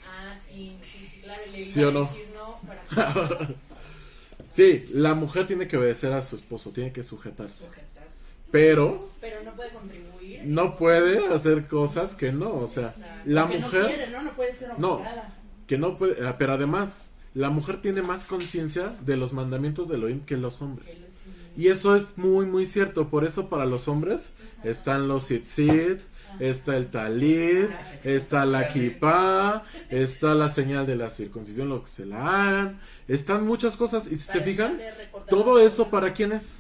Ah, sí, claro. Y le ¿Sí o no? decir no para Sí, la mujer tiene que obedecer a su esposo, tiene que sujetarse. sujetarse. Pero Pero no puede contribuir. no puede hacer cosas que no, o sea, la Porque mujer no quiere, ¿no? No puede ser No. obligada. que no puede, pero además la mujer tiene más conciencia de los mandamientos de Elohim que los hombres. Y eso es muy muy cierto, por eso para los hombres están los tzitzit, está el talit, está la kippah, está la señal de la circuncisión, lo que se la hagan, están muchas cosas y si se fijan, todo eso ¿para quién es?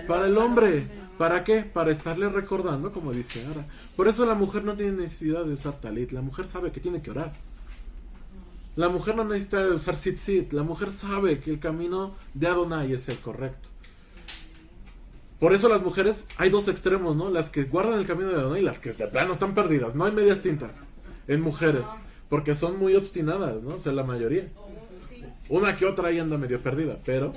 Para el hombre. ¿Para qué? Para estarle recordando, como dice ahora. Por eso la mujer no tiene necesidad de usar talit, la mujer sabe que tiene que orar. La mujer no necesita de usar tzitzit, la mujer sabe que el camino de Adonai es el correcto. Por eso las mujeres, hay dos extremos, ¿no? Las que guardan el camino de Adonai y las que de plano están perdidas. No hay medias tintas en mujeres, porque son muy obstinadas, ¿no? O sea, la mayoría. Una que otra ahí anda medio perdida, pero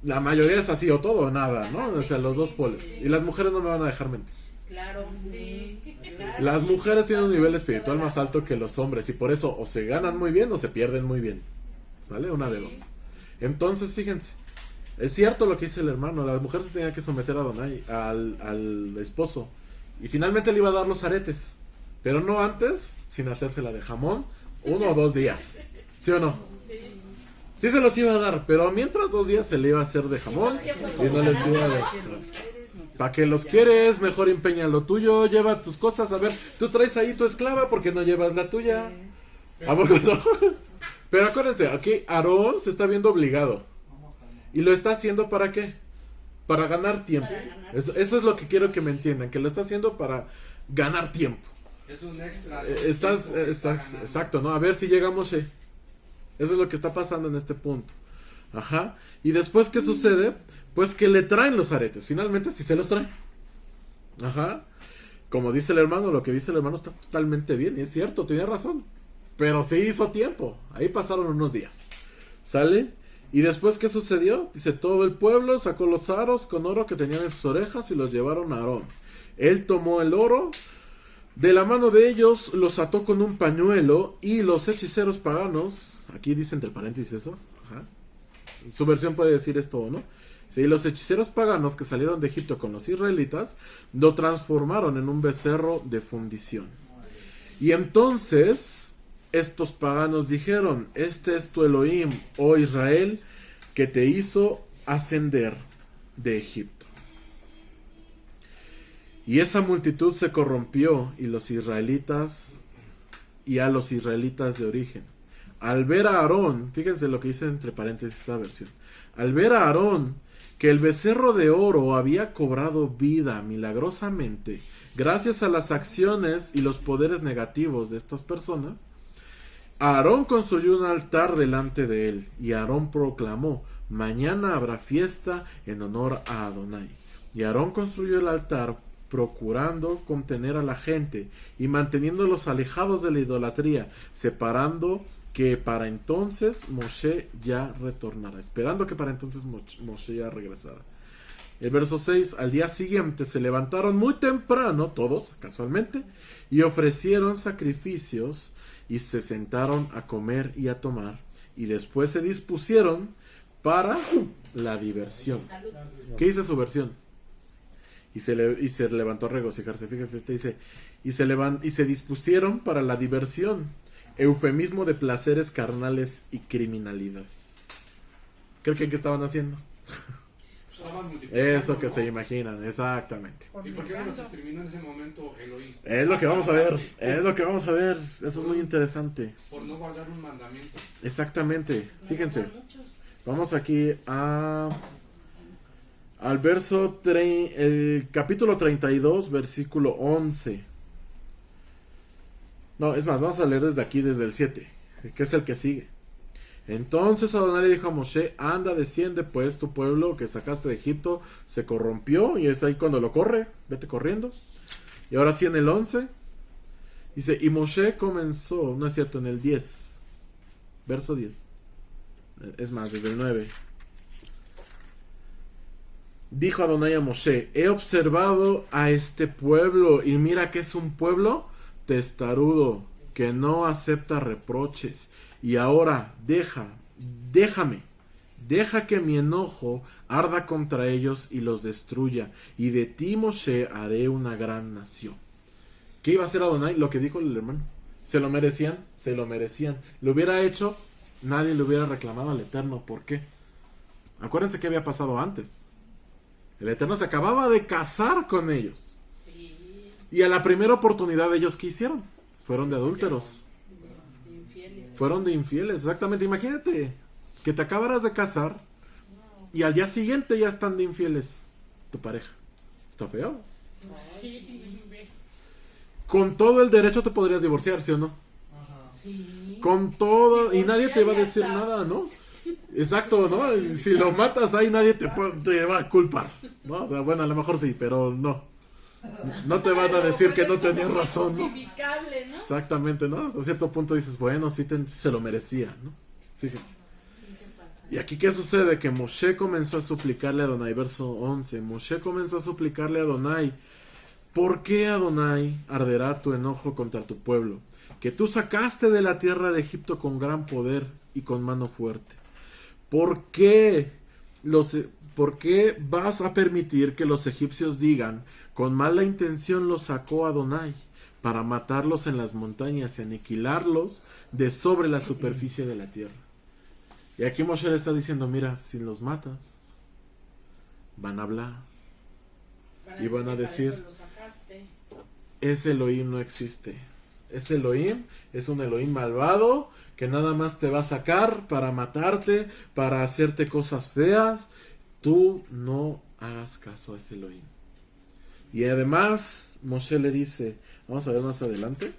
la mayoría es así o todo o nada, ¿no? O sea, los dos polos. Y las mujeres no me van a dejar mentir. Claro, sí. Claro. Las mujeres tienen un nivel espiritual más alto que los hombres y por eso o se ganan muy bien o se pierden muy bien. ¿Vale? Una de dos. Entonces, fíjense. Es cierto lo que dice el hermano, la mujer se tenía que someter a Adonai, al esposo. Y finalmente le iba a dar los aretes. Pero no antes, sin hacérsela de jamón, 1 o 2 días. ¿Sí o no? Sí se los iba a dar, pero mientras 2 días se le iba a hacer de jamón y no les iba a dar. ¿Para qué los quieres? Mejor empeña lo tuyo, lleva tus cosas. A ver, tú traes ahí tu esclava porque no llevas la tuya. ¿A poco no? Pero acuérdense, aquí Aarón se está viendo obligado. ¿Y lo está haciendo para qué? Para ganar tiempo. Eso es lo que quiero que me entiendan, que lo está haciendo para ganar tiempo. Es un extra. Exacto, ¿no? A ver si llegamos. Eso es lo que está pasando en este punto. Ajá. Y después, ¿qué sucede? Pues que le traen los aretes. Finalmente, si se los traen. Ajá. Como dice el hermano, lo que dice el hermano está totalmente bien. Y es cierto, tenía razón. Pero sí hizo tiempo. Ahí pasaron unos días. ¿Sale? Y después, ¿qué sucedió? Dice, todo el pueblo sacó los aros con oro que tenían en sus orejas y los llevaron a Aarón. Él tomó el oro, de la mano de ellos los ató con un pañuelo y los hechiceros paganos, aquí dice entre paréntesis eso, ajá. Su versión puede decir esto o no. Sí, los hechiceros paganos que salieron de Egipto con los israelitas lo transformaron en un becerro de fundición. Y entonces estos paganos dijeron, este es tu Elohim, oh Israel, que te hizo ascender de Egipto. Y esa multitud se corrompió y a los israelitas de origen, al ver a Aarón, fíjense lo que dice entre paréntesis esta versión, al ver a Aarón que el becerro de oro había cobrado vida milagrosamente gracias a las acciones y los poderes negativos de estas personas, Aarón construyó un altar delante de él y Aarón proclamó, mañana habrá fiesta en honor a Adonai. Y Aarón construyó el altar procurando contener a la gente y manteniéndolos alejados de la idolatría, separando que para entonces Moshe ya retornara, esperando que para entonces Moshe ya regresara. El verso 6, al día siguiente se levantaron muy temprano, todos casualmente, y ofrecieron sacrificios y se sentaron a comer y a tomar, y después se dispusieron para la diversión. ¿Qué dice su versión? Y se levantó a regocijarse. Fíjense, dice, y se dispusieron para la diversión, eufemismo de placeres carnales y criminalidad. ¿Qué creen que estaban haciendo? Eso que se imaginan, exactamente. ¿Y por qué no se terminó en ese momento Elohim? Es lo que vamos a ver, eso es muy interesante. Por no guardar un mandamiento. Exactamente, fíjense. Vamos aquí al verso, el capítulo 32, versículo 11. No, es más, vamos a leer desde aquí, desde el 7, que es el que sigue. Entonces Adonai le dijo a Moshe, anda, desciende, pues tu pueblo que sacaste de Egipto se corrompió, y es ahí cuando lo corre, vete corriendo. Y ahora sí en el 11, dice, y Moshe comenzó, no es cierto, en el 10, verso 10. Es más, desde el 9. Dijo Adonai a Moshe: he observado a este pueblo, y mira que es un pueblo testarudo, que no acepta reproches. Y ahora déjame, deja que mi enojo arda contra ellos y los destruya, y de ti, Moshe, haré una gran nación. ¿Qué iba a hacer Adonai? Lo que dijo el hermano. ¿Se lo merecían? Se lo merecían. Lo hubiera hecho, nadie le hubiera reclamado al Eterno. ¿Por qué? Acuérdense qué había pasado antes. El Eterno se acababa de casar con ellos. Sí, Y a la primera oportunidad ellos, ¿qué hicieron? Fueron de adúlteros. de infieles. Fueron de infieles, exactamente. Imagínate que te acabaras de casar y al día siguiente ya están de infieles tu pareja. Está feo. Sí, Con todo el derecho te podrías divorciar, ¿sí o no? sí. Con todo, y nadie te va a decir Divorciar ya nada, ¿no? Exacto, ¿no? Y si lo matas ahí nadie te va a culpar, ¿no? O sea, bueno, a lo mejor sí, pero no. No te van a decir que no tenías razón, ¿no? Justificable, ¿no? Exactamente, ¿no? A cierto punto dices, bueno, sí se lo merecía, ¿no? Fíjense. Sí se pasa. Y aquí, ¿qué sucede? Que Moshe comenzó a suplicarle a Adonai, verso 11. Moshe comenzó a suplicarle a Adonai: ¿por qué, Adonai, arderá tu enojo contra tu pueblo, que tú sacaste de la tierra de Egipto con gran poder y con mano fuerte? ¿Por qué vas a permitir que los egipcios digan: con mala intención los sacó Adonai, para matarlos en las montañas y aniquilarlos de sobre la superficie de la tierra? Y aquí Moshe le está diciendo: mira, si los matas, van a hablar. Y van a decir: Para eso lo sacaste. ese Elohim no existe. Ese Elohim es un Elohim malvado que nada más te va a sacar para matarte, para hacerte cosas feas. Tú no hagas caso a ese Elohim. Y además Moshe le dice, vamos a ver más adelante,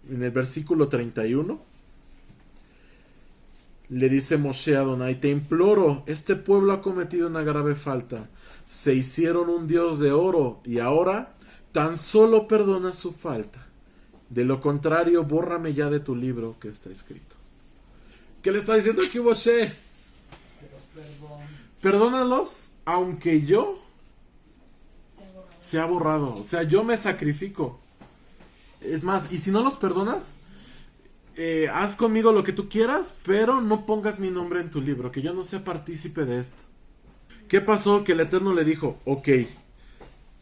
en el versículo 31, le dice Moshe a Adonai: te imploro, este pueblo ha cometido una grave falta. Se hicieron un dios de oro y ahora tan solo perdona su falta. De lo contrario, bórrame ya de tu libro que está escrito. ¿Qué le está diciendo aquí Moshe? Perdónalos, aunque yo sea borrado. O sea, yo me sacrifico. Es más, y si no los perdonas, haz conmigo lo que tú quieras, pero no pongas mi nombre en tu libro, que yo no sea partícipe de esto. ¿Qué pasó? Que el Eterno le dijo: ok,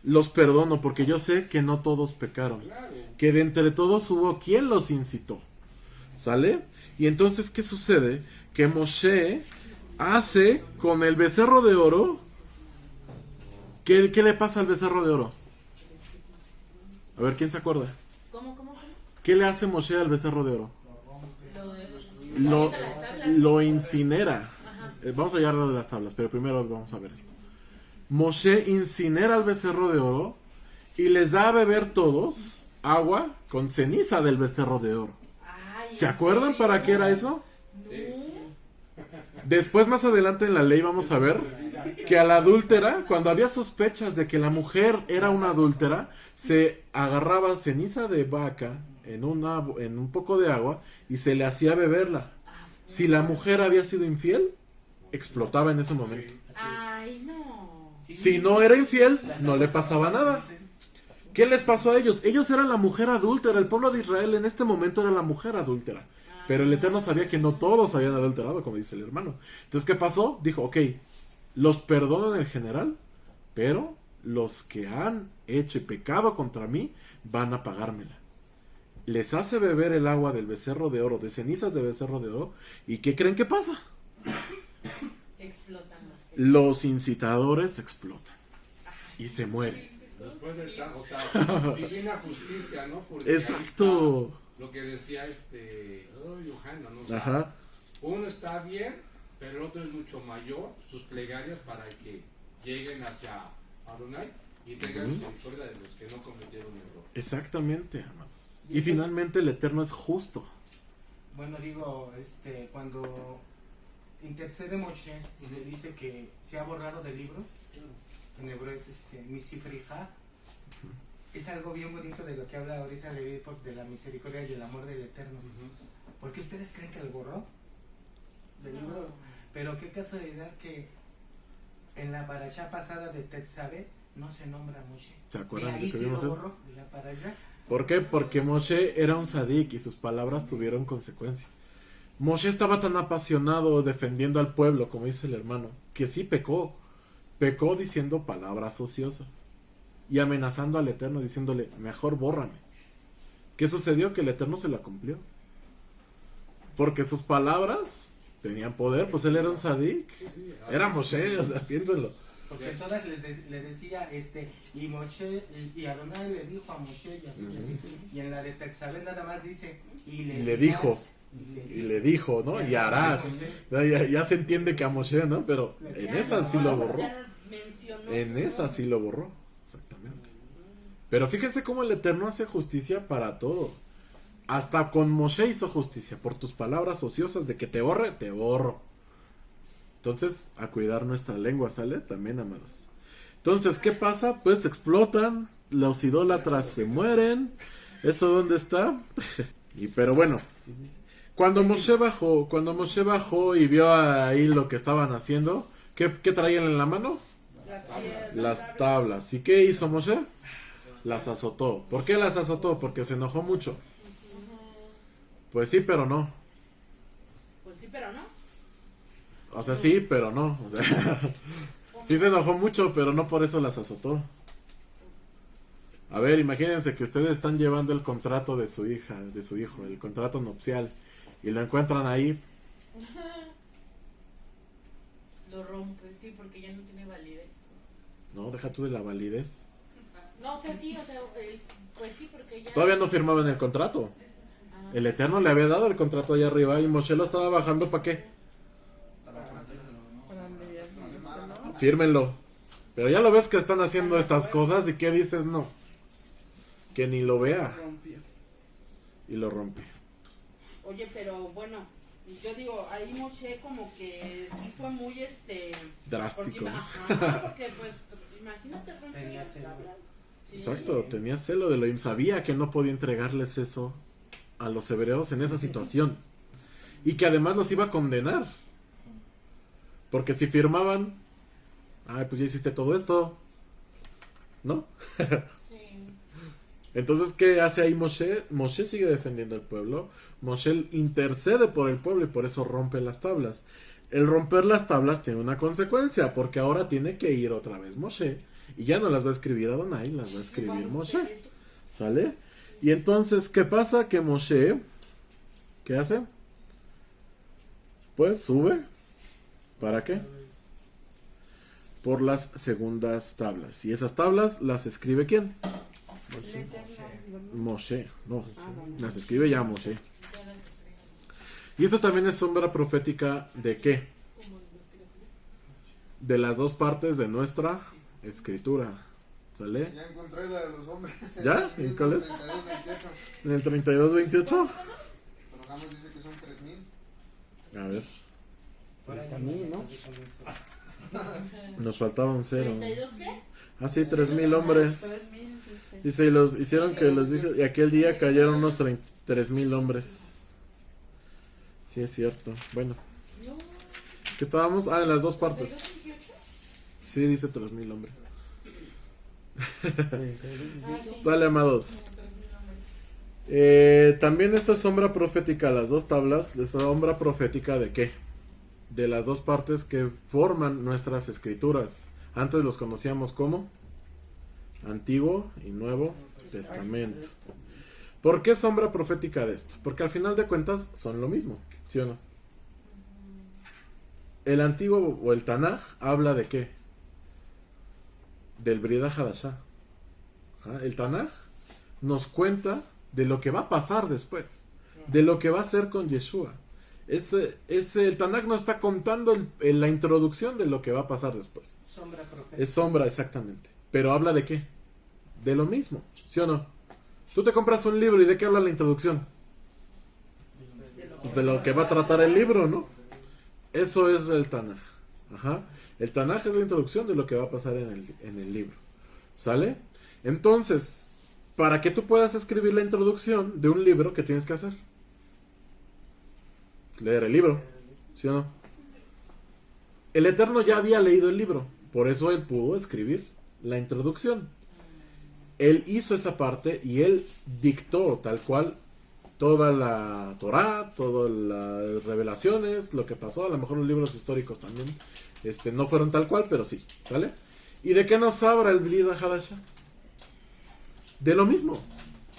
los perdono porque yo sé que no todos pecaron, que de entre todos hubo quien los incitó. ¿Sale? Y entonces, ¿qué sucede? Que Moshe hace con el becerro de oro. ¿Qué le pasa al becerro de oro? A ver, ¿quién se acuerda? ¿Cómo? ¿Qué le hace Moshe al becerro de oro? Lo Lo incinera. Vamos a llegar a las tablas, pero primero vamos a ver esto. Moshe incinera al becerro de oro y les da a beber todos agua con ceniza del becerro de oro. Ay, ¿Se acuerdan para qué era eso? Después, más adelante en la ley, vamos a ver que a la adúltera, cuando había sospechas de que la mujer era una adúltera, se agarraba ceniza de vaca en un poco de agua y se le hacía beberla. Si la mujer había sido infiel, explotaba en ese momento. Ay, no. Si no era infiel, no le pasaba nada. ¿Qué les pasó a ellos? Ellos eran la mujer adúltera. El pueblo de Israel en este momento era la mujer adúltera. Pero el Eterno sabía que no todos habían adulterado, como dice el hermano. Entonces, ¿qué pasó? Dijo: ok, los perdono en el general, pero los que han hecho pecado contra mí van a pagármela. Les hace beber el agua del becerro de oro, de cenizas de becerro de oro. ¿Y qué creen que pasa? Explotan Los incitadores explotan y se mueren. Después de o sea, divina justicia, ¿no? Porque Exacto. ahí está lo que decía Yohanan, ¿no? O sea, Ajá. uno está bien, pero el otro es mucho mayor, sus plegarias para que lleguen hacia Adonai y tengan misericordia de los que no cometieron error. Exactamente, amados. Y finalmente el Eterno es justo. Bueno, digo, cuando intercede Moshe, le dice que se ha borrado del libro, en hebreo es misifrija. Es algo bien bonito de lo que habla ahorita Leví, de la misericordia y el amor del Eterno. ¿Por qué ustedes creen que lo borró del libro? Pero qué casualidad que en la parashá pasada de Tetzabé no se nombra a Moshe. ¿Se Y acuerdan de ahí que sí lo vimos eso? borró de la parashá. ¿Por qué? Porque Moshe era un sadik y sus palabras tuvieron consecuencia. Moshe estaba tan apasionado defendiendo al pueblo, como dice el hermano, que sí pecó. Pecó diciendo palabras ociosas y amenazando al Eterno, diciéndole, mejor bórrame. ¿Qué sucedió? Que el Eterno se la cumplió. Porque sus palabras tenían poder, pues él era un sadik. Era Moshe, o sea, piénsenlo. Porque todas le decía, y Moshe, y Adonai le dijo a Moshe, y así, y así. Y en la de Tetzabé nada más dice, y le dijo. Y le dijo, ¿no? Y harás. Ya se entiende que a Moshe, ¿no? Pero en esa sí lo borró. Ya mencionó En su esa nombre. sí lo borró. Exactamente. Pero fíjense cómo el Eterno hace justicia para todo. Hasta con Moshe hizo justicia. Por tus palabras ociosas de que te borre, te borro. Entonces, a cuidar nuestra lengua, ¿sale? También, amados. Entonces, ¿qué pasa? Pues explotan. Los idólatras se mueren. ¿Eso dónde está? Pero bueno. Cuando Moshe bajó y vio ahí lo que estaban haciendo, ¿qué traían en la mano? Las tablas. ¿Y qué hizo Moshe? Las azotó. ¿Por qué las azotó? Porque se enojó mucho. Pues sí, pero no. Pues sí, pero no. O sea, sí, pero no. O sea, sí se enojó mucho, pero no por eso las azotó. A ver, imagínense que ustedes están llevando el contrato de su hija, de su hijo, el contrato nupcial, y lo encuentran ahí. Lo rompe, sí, porque ya no tiene validez. No, deja tú de la validez. No, o sea, sí, o sea, pues sí, porque ya... Todavía no firmaban el contrato. El Eterno le había dado el contrato allá arriba y Moshe lo estaba bajando, ¿para qué? Fírmenlo. Pero ya lo ves que están haciendo estas cosas y ¿qué dices? No. Que ni lo vea. Y lo rompe. Oye, pero bueno, yo digo, ahí Moshe como que sí fue muy Drástico. Porque, ajá, porque pues, imagínate romper Tenía las celo. tablas. Sí. Exacto, tenía celo de Elohim. Sabía que no podía entregarles eso a los hebreos en esa situación. Y que además los iba a condenar. Porque si firmaban, ay, pues ya hiciste todo esto, ¿no? Sí. Entonces, ¿qué hace ahí Moshe? Moshe sigue defendiendo al pueblo. Moshe intercede por el pueblo y por eso rompe las tablas. El romper las tablas tiene una consecuencia, porque ahora tiene que ir otra vez Moshe. Y ya no las va a escribir Adonai, las va a escribir Moshe. ¿Sale? Y entonces, ¿qué pasa? Que Moshe, ¿qué hace? Pues sube. ¿Para qué? Por las segundas tablas. Y esas tablas las escribe ¿quién? Moshe. No, las escribe ya Moshe. Y esto también es sombra profética de ¿qué? De las dos partes de nuestra escritura. ¿Sale? Ya encontré la de los hombres. ¿Ya? ¿En cuál es? 32-28. ¿En el 32-28? Pero Ramos dice que son 3000. A ver, Por ahí También, ¿no? nos faltaba un cero. ¿32 qué? Ah, sí, 3000 hombres. 3000, dice. Dice, y los hicieron que les dije, y aquel día cayeron unos 3000 hombres. Sí, es cierto. Bueno, ¿qué estábamos? Ah, en las dos partes. Sí, dice 3000 hombres. Sale, amados. También esta sombra profética, las dos tablas, de sombra profética de qué? De las dos partes que forman nuestras escrituras. Antes los conocíamos como Antiguo y Nuevo Testamento. ¿Por qué sombra profética de esto? Porque al final de cuentas son lo mismo, ¿sí o no? El Antiguo o el Tanaj habla de qué? Del Brida Hadashah. El Tanaj nos cuenta de lo que va a pasar después, de lo que va a hacer con Yeshua. El Tanaj nos está contando la introducción de lo que va a pasar después. Sombra profética. Es sombra, exactamente. Pero habla de qué? De lo mismo, ¿sí o no? Tú te compras un libro y ¿de qué habla la introducción? Pues de lo que va a tratar el libro, ¿no? Eso es el Tanaj. Ajá. El Tanaj es la introducción de lo que va a pasar en el libro. ¿Sale? Entonces, para que tú puedas escribir la introducción de un libro, ¿qué tienes que hacer? leer el libro, ¿sí o no? El Eterno ya había leído el libro, por eso él pudo escribir la introducción. Él hizo esa parte y él dictó tal cual toda la Torá, todas las revelaciones, lo que pasó. A lo mejor los libros históricos también no fueron tal cual, pero sí, ¿vale? ¿Y de qué nos habla el Brit Hadashah? De lo mismo.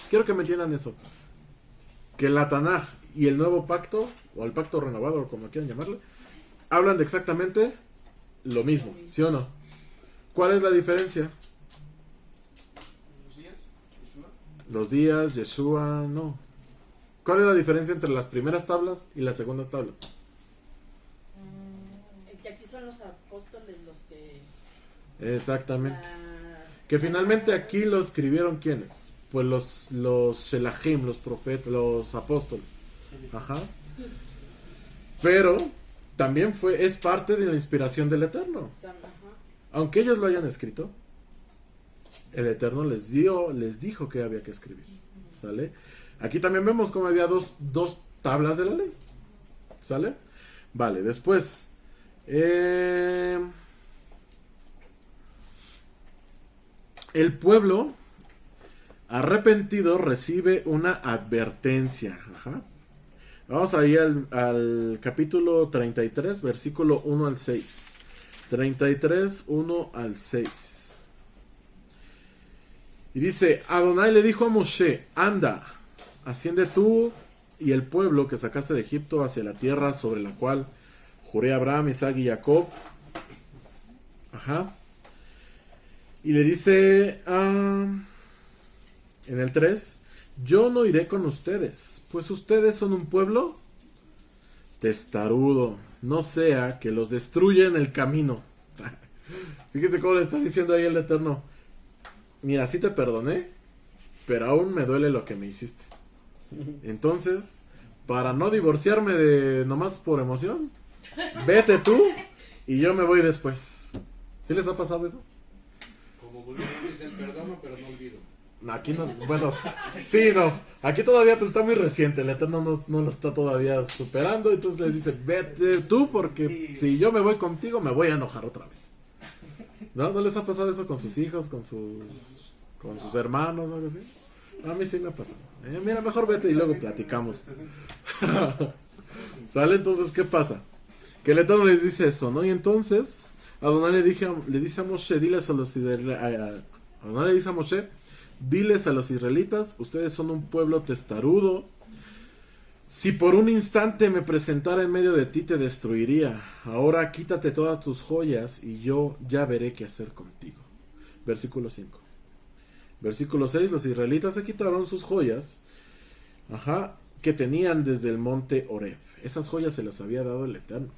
Quiero que me entiendan eso. Que la Tanaj y el nuevo pacto, o el pacto renovado, o como quieran llamarle, hablan de exactamente lo mismo, ¿sí o no? ¿Cuál es la diferencia? ¿Los días? ¿Yeshua? Los días, Yeshua, no. ¿Cuál es la diferencia entre las primeras tablas y las segundas tablas? Que aquí son los apóstoles los que... Exactamente. la- Que finalmente aquí lo escribieron ¿quiénes? Pues los Shelahim, los profetas, los apóstoles. Ajá. Pero también es parte de la inspiración del Eterno. Ajá. Aunque ellos lo hayan escrito, el Eterno les dijo que había que escribir. ¿Sale? Aquí también vemos como había dos tablas de la ley. ¿Sale? Vale, después. El pueblo arrepentido recibe una advertencia. Ajá. Vamos ahí al capítulo 33, versículo 1 al 6. 33, 1 al 6. Y dice, Adonai le dijo a Moshe, anda, asciende tú y el pueblo que sacaste de Egipto hacia la tierra sobre la cual juré a Abraham, Isaac y Jacob. Ajá. Y le dice en el 3, yo no iré con ustedes, pues ustedes son un pueblo testarudo, no sea que los destruya en el camino. Fíjese cómo le está diciendo ahí el Eterno. Mira, sí te perdoné, pero aún me duele lo que me hiciste. Entonces, para no divorciarme de nomás por emoción, vete tú y yo me voy después. ¿Sí les ha pasado eso? Como Bolívar dice, perdono, pero no olvido. Aquí no, bueno, sí, no. Aquí todavía pues está muy reciente. El Eterno no lo está todavía superando. Entonces le dice, vete tú porque si yo me voy contigo me voy a enojar otra vez. ¿No? ¿No les ha pasado eso con sus hijos, con sus hermanos o algo así? A mí sí me ha pasado. Mira, mejor vete y luego platicamos. ¿Sale? Entonces, ¿qué pasa? Que el Eterno les dice eso, ¿no? Y entonces, Adonai le dice a Moshe, diles a los israelitas, ustedes son un pueblo testarudo. Si por un instante me presentara en medio de ti, te destruiría. Ahora quítate todas tus joyas y yo ya veré qué hacer contigo. Versículo 5. Versículo 6. Los israelitas se quitaron sus joyas, que tenían desde el monte Horeb. Esas joyas se las había dado el Eterno.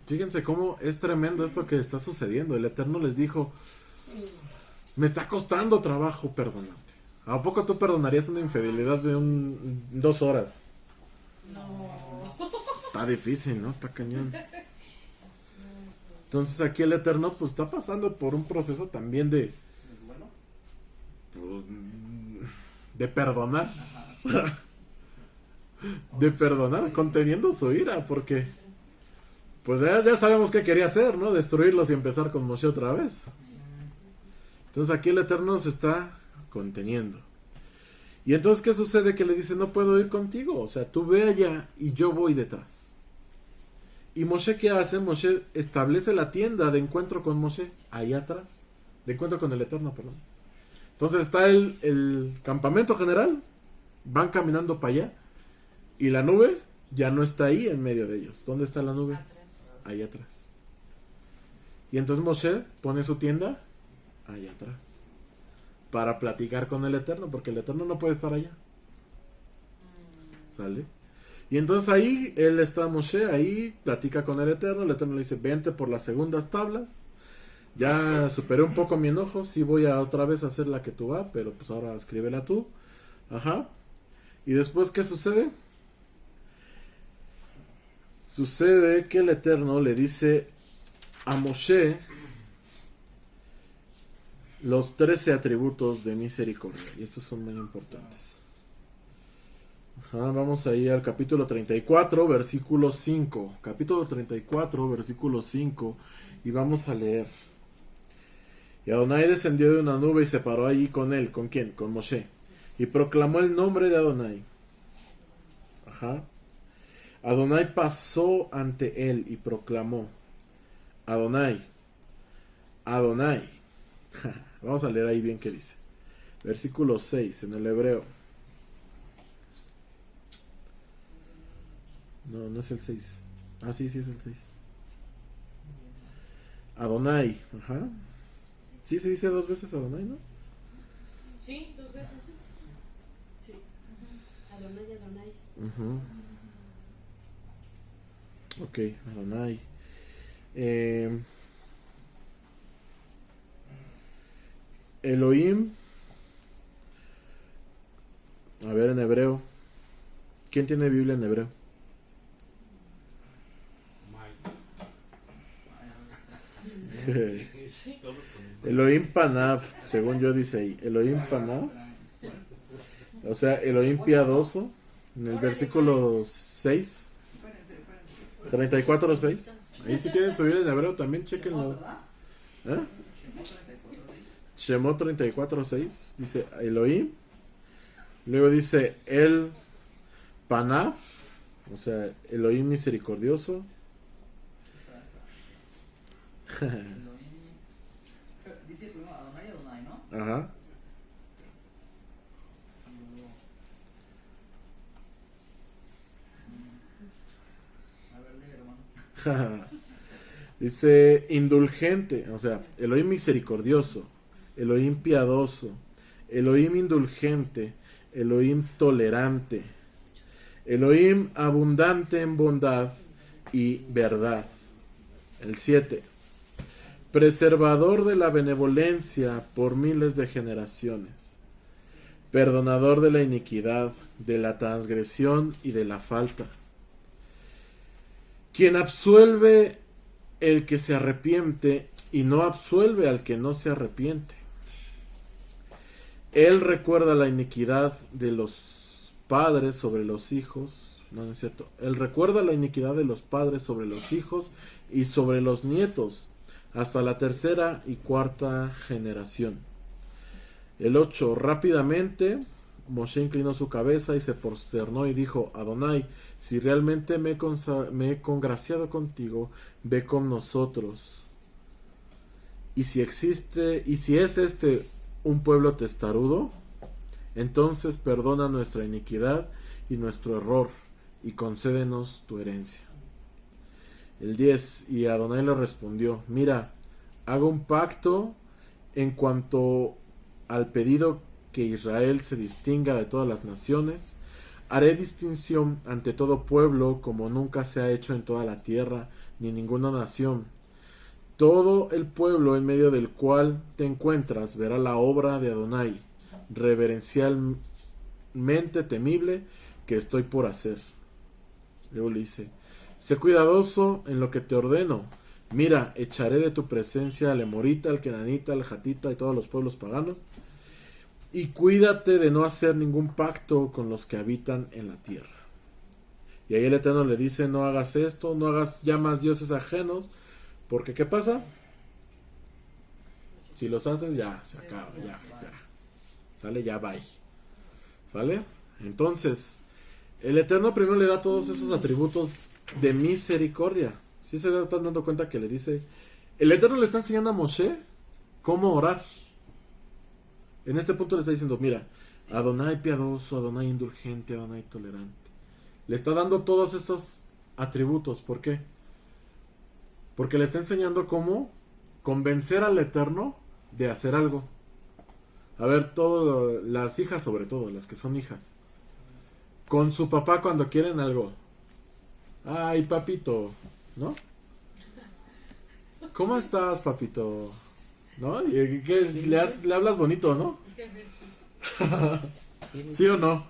Fíjense cómo es tremendo esto que está sucediendo. El Eterno les dijo, me está costando trabajo perdonarte. ¿A poco tú perdonarías una infidelidad de 2 horas? No. Está difícil, ¿no? Está cañón. Entonces aquí el Eterno pues está pasando por un proceso también de perdonar. De perdonar, conteniendo su ira, porque pues ya sabemos qué quería hacer, ¿no? Destruirlos y empezar con Moshe otra vez. Entonces aquí el Eterno se está conteniendo. Y entonces, ¿qué sucede? Que le dice, no puedo ir contigo. O sea, tú ve allá y yo voy detrás. ¿Y Moshe qué hace? Moshe establece la tienda de encuentro con Moshe ahí atrás. De encuentro con el Eterno, perdón. Entonces está el campamento general. Van caminando para allá. Y la nube ya no está ahí en medio de ellos. ¿Dónde está la nube? Ahí atrás. Y entonces Moshe pone su tienda ahí atrás. Para platicar con el Eterno, porque el Eterno no puede estar allá. ¿Sale? Y entonces ahí, él está Moshe, ahí platica con el Eterno le dice, vente por las segundas tablas. Ya superé un poco mi enojo, sí voy a otra vez a hacer la que tú vas, pero pues ahora escríbela tú. Y después, ¿qué sucede? Sucede que el Eterno le dice a Moshe los 13 atributos de misericordia. Y estos son muy importantes. Ajá, vamos ahí al capítulo 34, versículo 5. Capítulo 34, versículo 5. Y vamos a leer. Y Adonai descendió de una nube y se paró allí con él. ¿Con quién? Con Moshe. Y proclamó el nombre de Adonai. Ajá. Adonai pasó ante él y proclamó: Adonai, Adonai. Vamos a leer ahí bien qué dice. Versículo 6 en el hebreo. No, no es el 6. Ah, sí, sí es el 6. Adonai. Ajá. Sí, se dice 2 veces Adonai, ¿no? Sí, 2 veces. Sí. Adonai, Adonai. Uh-huh. Ok, Adonai. Elohim. A ver, en hebreo. ¿Quién tiene Biblia en hebreo? Elohim Panav, según yo dice ahí. Elohim Panav. O sea, Elohim piadoso. En el versículo 6. 34:6. Ahí si tienen su Biblia en hebreo también, chequenlo. ¿Eh? Shemot 34:6. Dice Elohim. Luego dice El Panav. O sea, Elohim misericordioso. Dice primero Adonai, Adonai, ¿no? Ajá. A ver, lee, hermano. Dice indulgente, o sea, Elohim misericordioso, Elohim piadoso, Elohim indulgente, Elohim tolerante, Elohim abundante en bondad y verdad. El 7. Preservador de la benevolencia por miles de generaciones, perdonador de la iniquidad, de la transgresión y de la falta, quien absuelve el que se arrepiente y no absuelve al que no se arrepiente. Él recuerda la iniquidad de los padres sobre los hijos. No, no es cierto. Él recuerda la iniquidad de los padres sobre los hijos y sobre los nietos, hasta la 3ª y 4ª generación. El 8. Rápidamente Moshe inclinó su cabeza y se prosternó y dijo: Adonai, si realmente me he congraciado contigo, ve con nosotros. Y si es este un pueblo testarudo, entonces perdona nuestra iniquidad y nuestro error, y concédenos tu herencia. El 10. Y Adonai le respondió: mira, hago un pacto en cuanto al pedido que Israel se distinga de todas las naciones. Haré distinción ante todo pueblo como nunca se ha hecho en toda la tierra, ni ninguna nación. Todo el pueblo en medio del cual te encuentras verá la obra de Adonai, reverencialmente temible, que estoy por hacer. Luego le dice: sé cuidadoso en lo que te ordeno. Mira, echaré de tu presencia al emorita, al kenanita, al jatita y todos los pueblos paganos. Y cuídate de no hacer ningún pacto con los que habitan en la tierra. Y ahí el Eterno le dice: no hagas esto, no hagas ya más dioses ajenos, porque ¿qué pasa? Si los haces, ya, se acaba, ya. Sale, ya, bye. ¿Sale? Entonces, el Eterno primero le da todos esos atributos de misericordia. Si se están dando cuenta que le dice, el Eterno le está enseñando a Moshe cómo orar. En este punto le está diciendo: mira, Adonai piadoso, Adonai indulgente, Adonai tolerante. Le está dando todos estos atributos. ¿Por qué? Porque le está enseñando cómo convencer al Eterno de hacer algo. A ver, las hijas, sobre todo, las que son hijas, con su papá cuando quieren algo: ay, papito, ¿no? ¿Cómo estás, papito? ¿No? ¿Y qué? Le hablas bonito, ¿no? ¿Sí o no?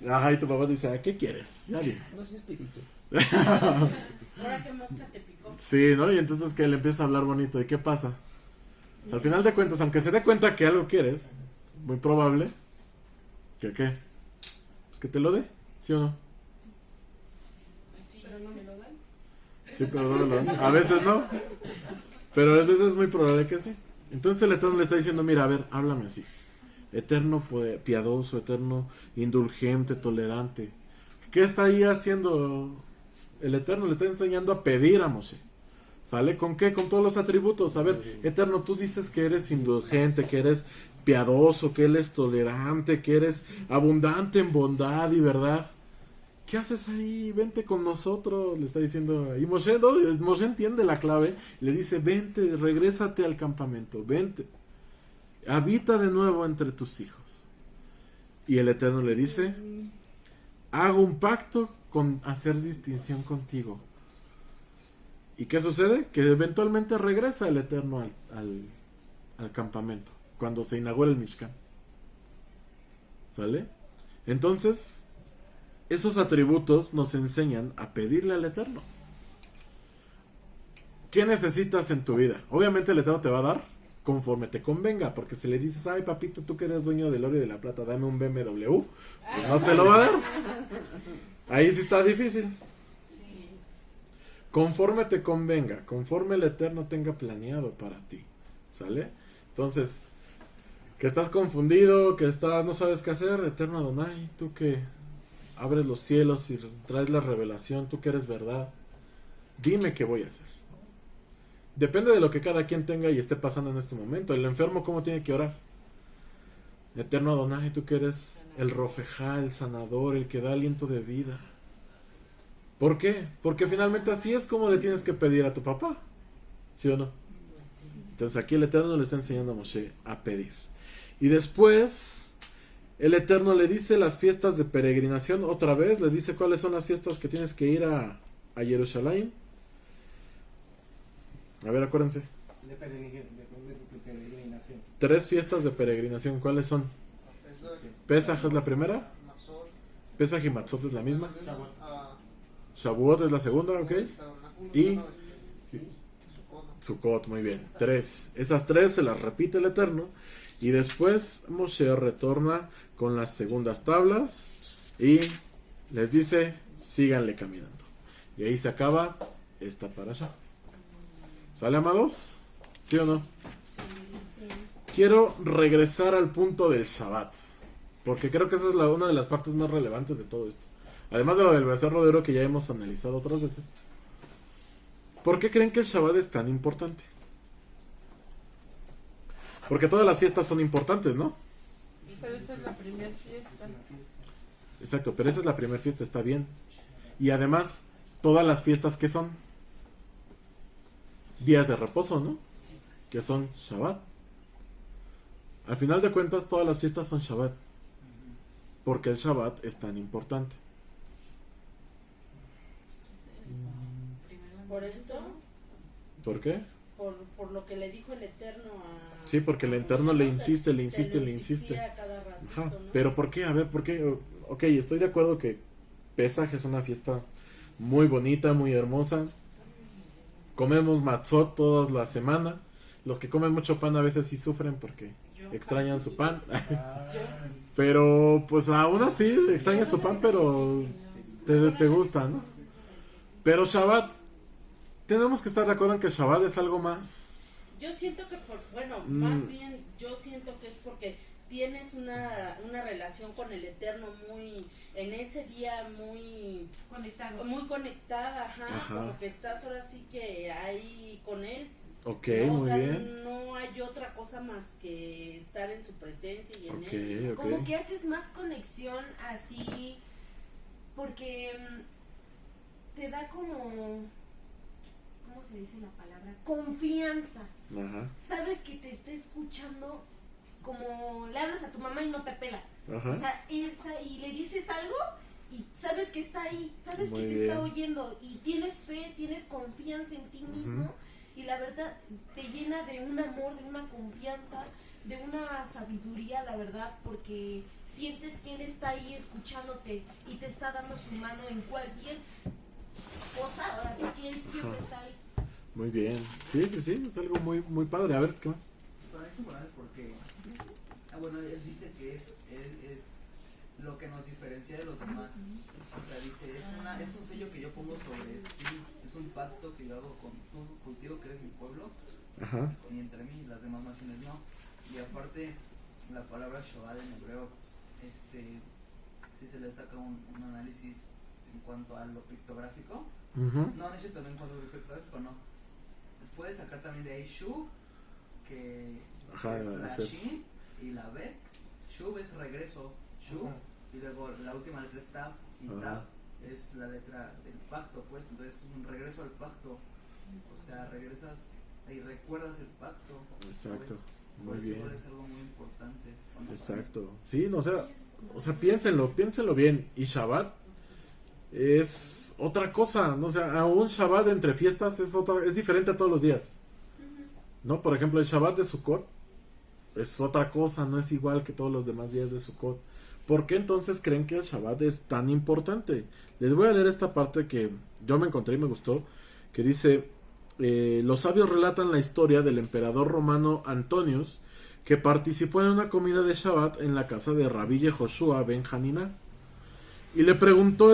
Ajá, y tu papá dice: ¿qué quieres? Ya dime. No seas pirito. Ahora qué mosca te picó. Sí, ¿no? Y entonces que le empieza a hablar bonito. ¿Y qué pasa? O sea, al final de cuentas, aunque se dé cuenta que algo quieres, muy probable que ¿qué? que te lo dé, ¿sí o no? Pero no me lo dan. Sí, pero no lo dan. A veces no. Pero a veces es muy probable que sí. Entonces el Eterno le está diciendo, mira, a ver, háblame así. Eterno piadoso, eterno indulgente, tolerante. ¿Qué está ahí haciendo el Eterno? Le está enseñando a pedir a Moshe. ¿Sale? ¿Con qué? Con todos los atributos. A ver, Eterno, tú dices que eres indulgente, que eres piadoso, que eres tolerante, que eres abundante en bondad y verdad. ¿Qué haces ahí? Vente con nosotros, le está diciendo. Y Moshe, ¿no? Moshe entiende la clave. Le dice, vente, regrésate al campamento, vente. Habita de nuevo entre tus hijos. Y el Eterno le dice, hago un pacto con hacer distinción contigo. ¿Y qué sucede? Que eventualmente regresa el Eterno al campamento, cuando se inaugura el Mishkan. ¿Sale? Entonces, esos atributos nos enseñan a pedirle al Eterno. ¿Qué necesitas en tu vida? Obviamente el Eterno te va a dar conforme te convenga, porque si le dices, ay papito, tú que eres dueño del oro y de la plata, dame un BMW, pues no te lo va a dar. Ahí sí está difícil. Conforme te convenga, conforme el Eterno tenga planeado para ti, ¿sale? Entonces, que estás confundido, que no sabes qué hacer, Eterno Adonai, tú que abres los cielos y traes la revelación, tú que eres verdad, dime qué voy a hacer. Depende de lo que cada quien tenga y esté pasando en este momento. El enfermo, ¿cómo tiene que orar? Eterno Adonai, tú que eres el Rofejá, el sanador, el que da aliento de vida. ¿Por qué? Porque finalmente así es como le tienes que pedir a tu papá, ¿sí o no? Entonces aquí el Eterno le está enseñando a Moshe a pedir. Y después el Eterno le dice las fiestas de peregrinación, otra vez le dice cuáles son las fiestas que tienes que ir a Jerusalén. A ver, acuérdense. De peregrinación. 3 fiestas de peregrinación, ¿cuáles son? Pesaj es la primera. Pesaj y Matzot es la misma. Shavuot es la segunda, ¿ok? Y Sukkot, muy bien. 3. Esas 3 se las repite el Eterno. Y después Moshe retorna con las segundas tablas y les dice, síganle caminando. Y ahí se acaba esta parasha. ¿Sale, amados? ¿Sí o no? Quiero regresar al punto del Shabbat, porque creo que esa es una de las partes más relevantes de todo esto. Además de lo del becerro de oro que ya hemos analizado otras veces. ¿Por qué creen que el Shabbat es tan importante? Porque todas las fiestas son importantes, ¿no? Pero esta es la primera fiesta. Exacto, pero esa es la primera fiesta, está bien. Y además, todas las fiestas que son días de reposo, ¿no? Que son Shabbat. Al final de cuentas, todas las fiestas son Shabbat. Porque el Shabbat es tan importante. Por esto, ¿Por qué? por lo que le dijo el Eterno a... Sí, porque el Eterno le insiste, le se insiste, lo le insiste. insistía cada ratito, Ajá, ¿no? pero ¿por qué? A ver, ¿por qué? Ok, estoy de acuerdo que Pesaj es una fiesta muy bonita, muy hermosa. Comemos matzot toda la semana. Los que comen mucho pan a veces sí sufren porque extrañan su pan. Pero pues aún así extrañas tu pan, pero te gusta, ¿no? Pero Shabbat, tenemos que estar de acuerdo en que Shabbat es algo más. Yo siento que, más bien, yo siento que es porque tienes una relación con el Eterno muy, en ese día muy conectada, ajá, como que estás ahora sí que ahí con él. Ok, ¿no? muy o sea, bien. no hay otra cosa más que estar en su presencia y en él. Ok. Como que haces más conexión así, porque te da como, ¿cómo se dice la palabra? Confianza. Ajá. Sabes que te está escuchando, como le hablas a tu mamá y no te pela. Ajá. O sea, y le dices algo y sabes que está ahí, sabes Muy que te bien. está oyendo y tienes fe, tienes confianza en ti mismo. Y la verdad te llena de un amor, de una confianza, de una sabiduría, la verdad, porque sientes que Él está ahí escuchándote y te está dando su mano en cualquier cosa. Ahora sí que Él siempre está ahí. Muy bien. Sí, es algo muy, muy padre. A ver, ¿qué más? Para eso moral porque bueno, él dice que es lo que nos diferencia de los demás. O sea, dice, es un sello que yo pongo sobre ti, es un pacto que yo hago contigo que eres mi pueblo, Ajá. y entre mí las demás naciones no. Y aparte, la palabra Shabbat en hebreo, si se le saca un análisis en cuanto a lo pictográfico, no es cierto, en cuanto a lo pictográfico no. Puedes sacar también de ahí Shu, que Ajá, es la sí. Shin y la Bet. Shu es regreso, Shu, y luego la última letra es Tab, y Tab es la letra del pacto, pues, entonces un regreso al pacto, o sea, regresas y recuerdas el pacto. Exacto, pues, muy por bien. eso es algo muy importante. Exacto. Sí, no, o sea, piénsenlo bien. Y Shabbat es otra cosa, ¿no? O sea, a un Shabbat entre fiestas es diferente a todos los días. ¿No? Por ejemplo, el Shabbat de Sukkot es otra cosa, no es igual que todos los demás días de Sukkot. ¿Por qué entonces creen que el Shabbat es tan importante? Les voy a leer esta parte que yo me encontré y me gustó, que dice, los sabios relatan la historia del emperador romano Antonius, que participó en una comida de Shabbat en la casa de Rabbi Yehoshua ben Hanina. Y le preguntó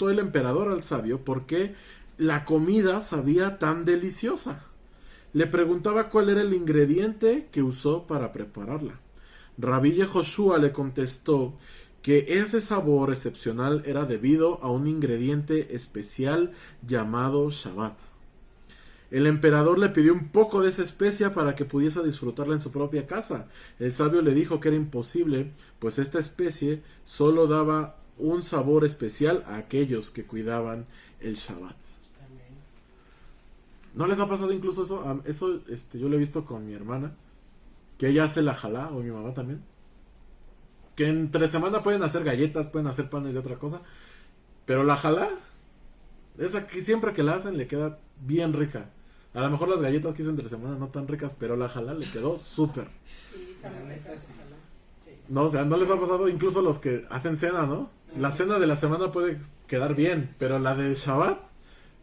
el emperador al sabio por qué la comida sabía tan deliciosa. Le preguntaba cuál era el ingrediente que usó para prepararla. Rabbi Yehoshua le contestó que ese sabor excepcional era debido a un ingrediente especial llamado Shabbat. El emperador le pidió un poco de esa especia para que pudiese disfrutarla en su propia casa. El sabio le dijo que era imposible, pues esta especie solo daba un sabor especial a aquellos que cuidaban el Shabbat. ¿No les ha pasado incluso eso? Eso yo lo he visto con mi hermana, que ella hace la jalá, o mi mamá también. Que entre semana pueden hacer galletas, pueden hacer panes de otra cosa, pero la jalá, esa que siempre que la hacen le queda bien rica. A lo mejor las galletas que hizo entre semana no tan ricas, pero la jalá le quedó súper. Sí, está muy rica esa jalá. Sí. No, o sea, no les ha pasado incluso los que hacen cena, ¿no? La cena de la semana puede quedar bien, pero la de Shabbat,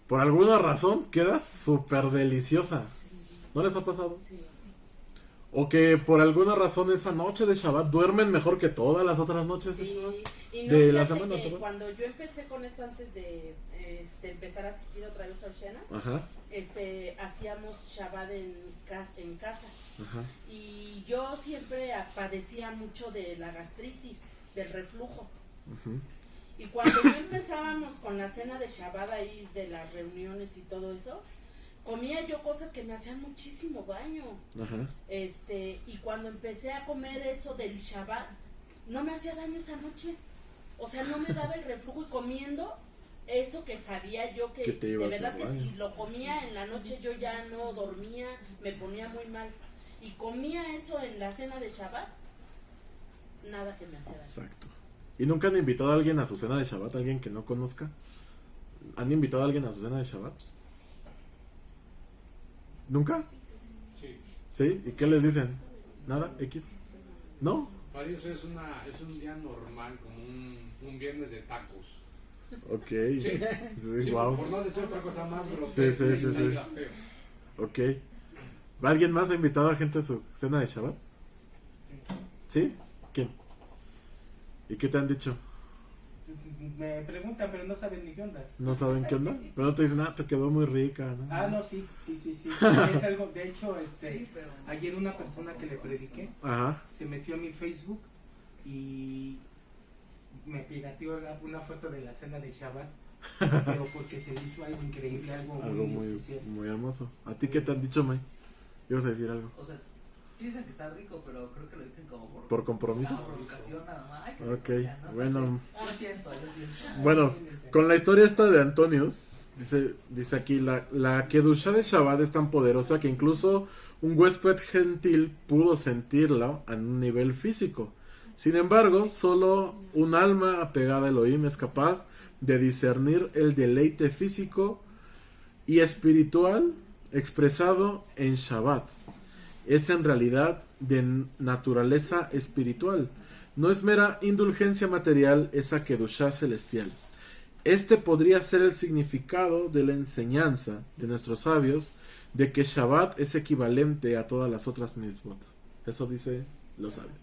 por alguna razón, queda súper deliciosa. ¿No les ha pasado? Sí. O que por alguna razón esa noche de Shabbat duermen mejor que todas las otras noches de Sí, Shabbat. y de no, la fíjate semana, que perdón. cuando yo empecé con esto antes de empezar a asistir otra vez a Oshena, Ajá, hacíamos Shabbat en casa. ajá. Y yo siempre padecía mucho de la gastritis, del reflujo. Ujú. Y cuando yo empezábamos con la cena de Shabbat ahí, de las reuniones y todo eso, comía yo cosas que me hacían muchísimo daño. Ajá. Y cuando empecé a comer eso del Shabbat, no me hacía daño esa noche. O sea, no me daba el reflujo, y comiendo eso que sabía yo que te iba de a hacer verdad que daño. si lo comía en la noche yo ya no dormía, me ponía muy mal. Y comía eso en la cena de Shabbat, nada que me hacía daño. Exacto. ¿Y nunca han invitado a alguien a su cena de Shabbat? ¿Alguien que no conozca? ¿Han invitado a alguien a su cena de Shabbat? ¿Nunca? Sí. ¿Sí? ¿Y qué les dicen? ¿Nada? ¿X? ¿No? Para ellos es un día normal, como un viernes de tacos. Ok. Sí. Sí, Sí, wow. por no decir otra cosa más grosera. Sí, sí, sí, que sí. salga feo. Ok. ¿Alguien más ha invitado a gente a su cena de Shabbat? ¿Sí? ¿Quién? ¿Y qué te han dicho? Pues, me preguntan, pero no saben ni qué onda. ¿No saben qué onda? Pero no te dicen, te quedó muy rica, ¿no? Ah, no, sí. Es algo, de hecho, Sí, pero ayer una persona que le prediqué Ajá. se metió a mi Facebook y me pirateó una foto de la cena de Shabbat, pero porque se le hizo algo increíble, algo muy especial. muy hermoso. ¿A ti qué te han dicho, May? ¿Ibas a decir algo? o sea, sí dicen que está rico, pero creo que lo dicen como ¿Por compromiso? por educación nada más. Ay, qué Ok, rico, ya, ¿no? bueno. Yo siento. Bueno, con la historia esta de Antonius, dice aquí, la Kedushá de Shabbat es tan poderosa que incluso un huésped gentil pudo sentirla a un nivel físico. Sin embargo, solo un alma apegada a Elohim es capaz de discernir el deleite físico y espiritual expresado en Shabbat. Es en realidad de naturaleza espiritual. No es mera indulgencia material esa Kedushá celestial. Este podría ser el significado de la enseñanza de nuestros sabios de que Shabbat es equivalente a todas las otras mitzvot. Eso dice los sabios.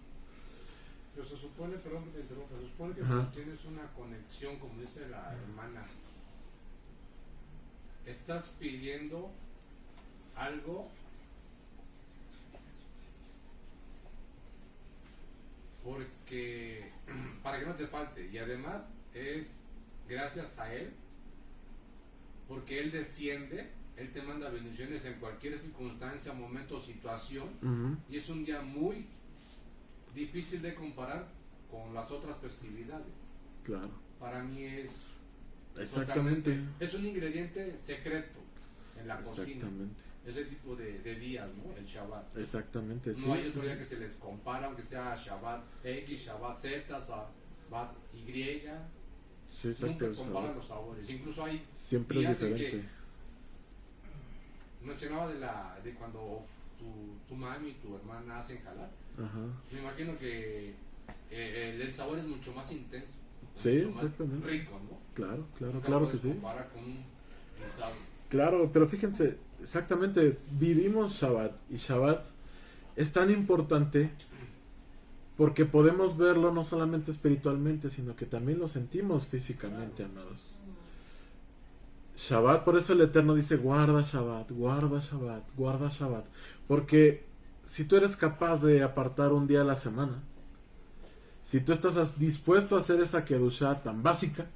Pero se supone, perdón que te interrumpa, se supone que Ajá. cuando tienes una conexión, como dice la hermana, estás pidiendo algo porque para que no te falte, y además es gracias a él, porque él desciende, él te manda bendiciones en cualquier circunstancia, momento, situación, y es un día muy difícil de comparar con las otras festividades. Claro. Para mí es Exactamente. es un ingrediente secreto en la cocina. Exactamente. Ese tipo de días, ¿no? El Shabbat. Exactamente, sí. No hay otro sí, día sí. que se les compara, aunque sea Shabbat X, Shabbat Z, Shabbat Y. Sí, exacto. Nunca o sea, comparan los sabores. Incluso hay siempre es días en diferente. que mencionaba de cuando tu mami y tu hermana hacen jalar. Ajá. Me imagino que el sabor es mucho más intenso. Sí, mucho más exactamente. rico, ¿no? Claro, claro, Nunca claro lo que puedes sí. comparar con un guisado. Claro, pero fíjense, exactamente, vivimos Shabbat y Shabbat es tan importante porque podemos verlo no solamente espiritualmente, sino que también lo sentimos físicamente, amados. Shabbat, por eso el Eterno dice, guarda Shabbat, guarda Shabbat, guarda Shabbat, porque si tú eres capaz de apartar un día a la semana, si tú estás dispuesto a hacer esa kedushá tan básica,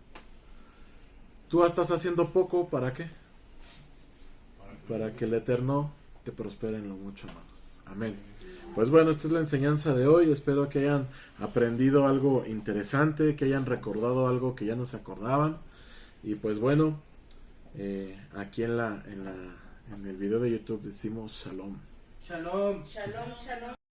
tú estás haciendo poco, ¿para qué? Para que el Eterno te prospere en lo mucho, amados. Amén. Pues bueno, esta es la enseñanza de hoy. Espero que hayan aprendido algo interesante, que hayan recordado algo que ya no se acordaban. Y pues bueno, aquí en el video de YouTube decimos Shalom. Shalom. Shalom, shalom.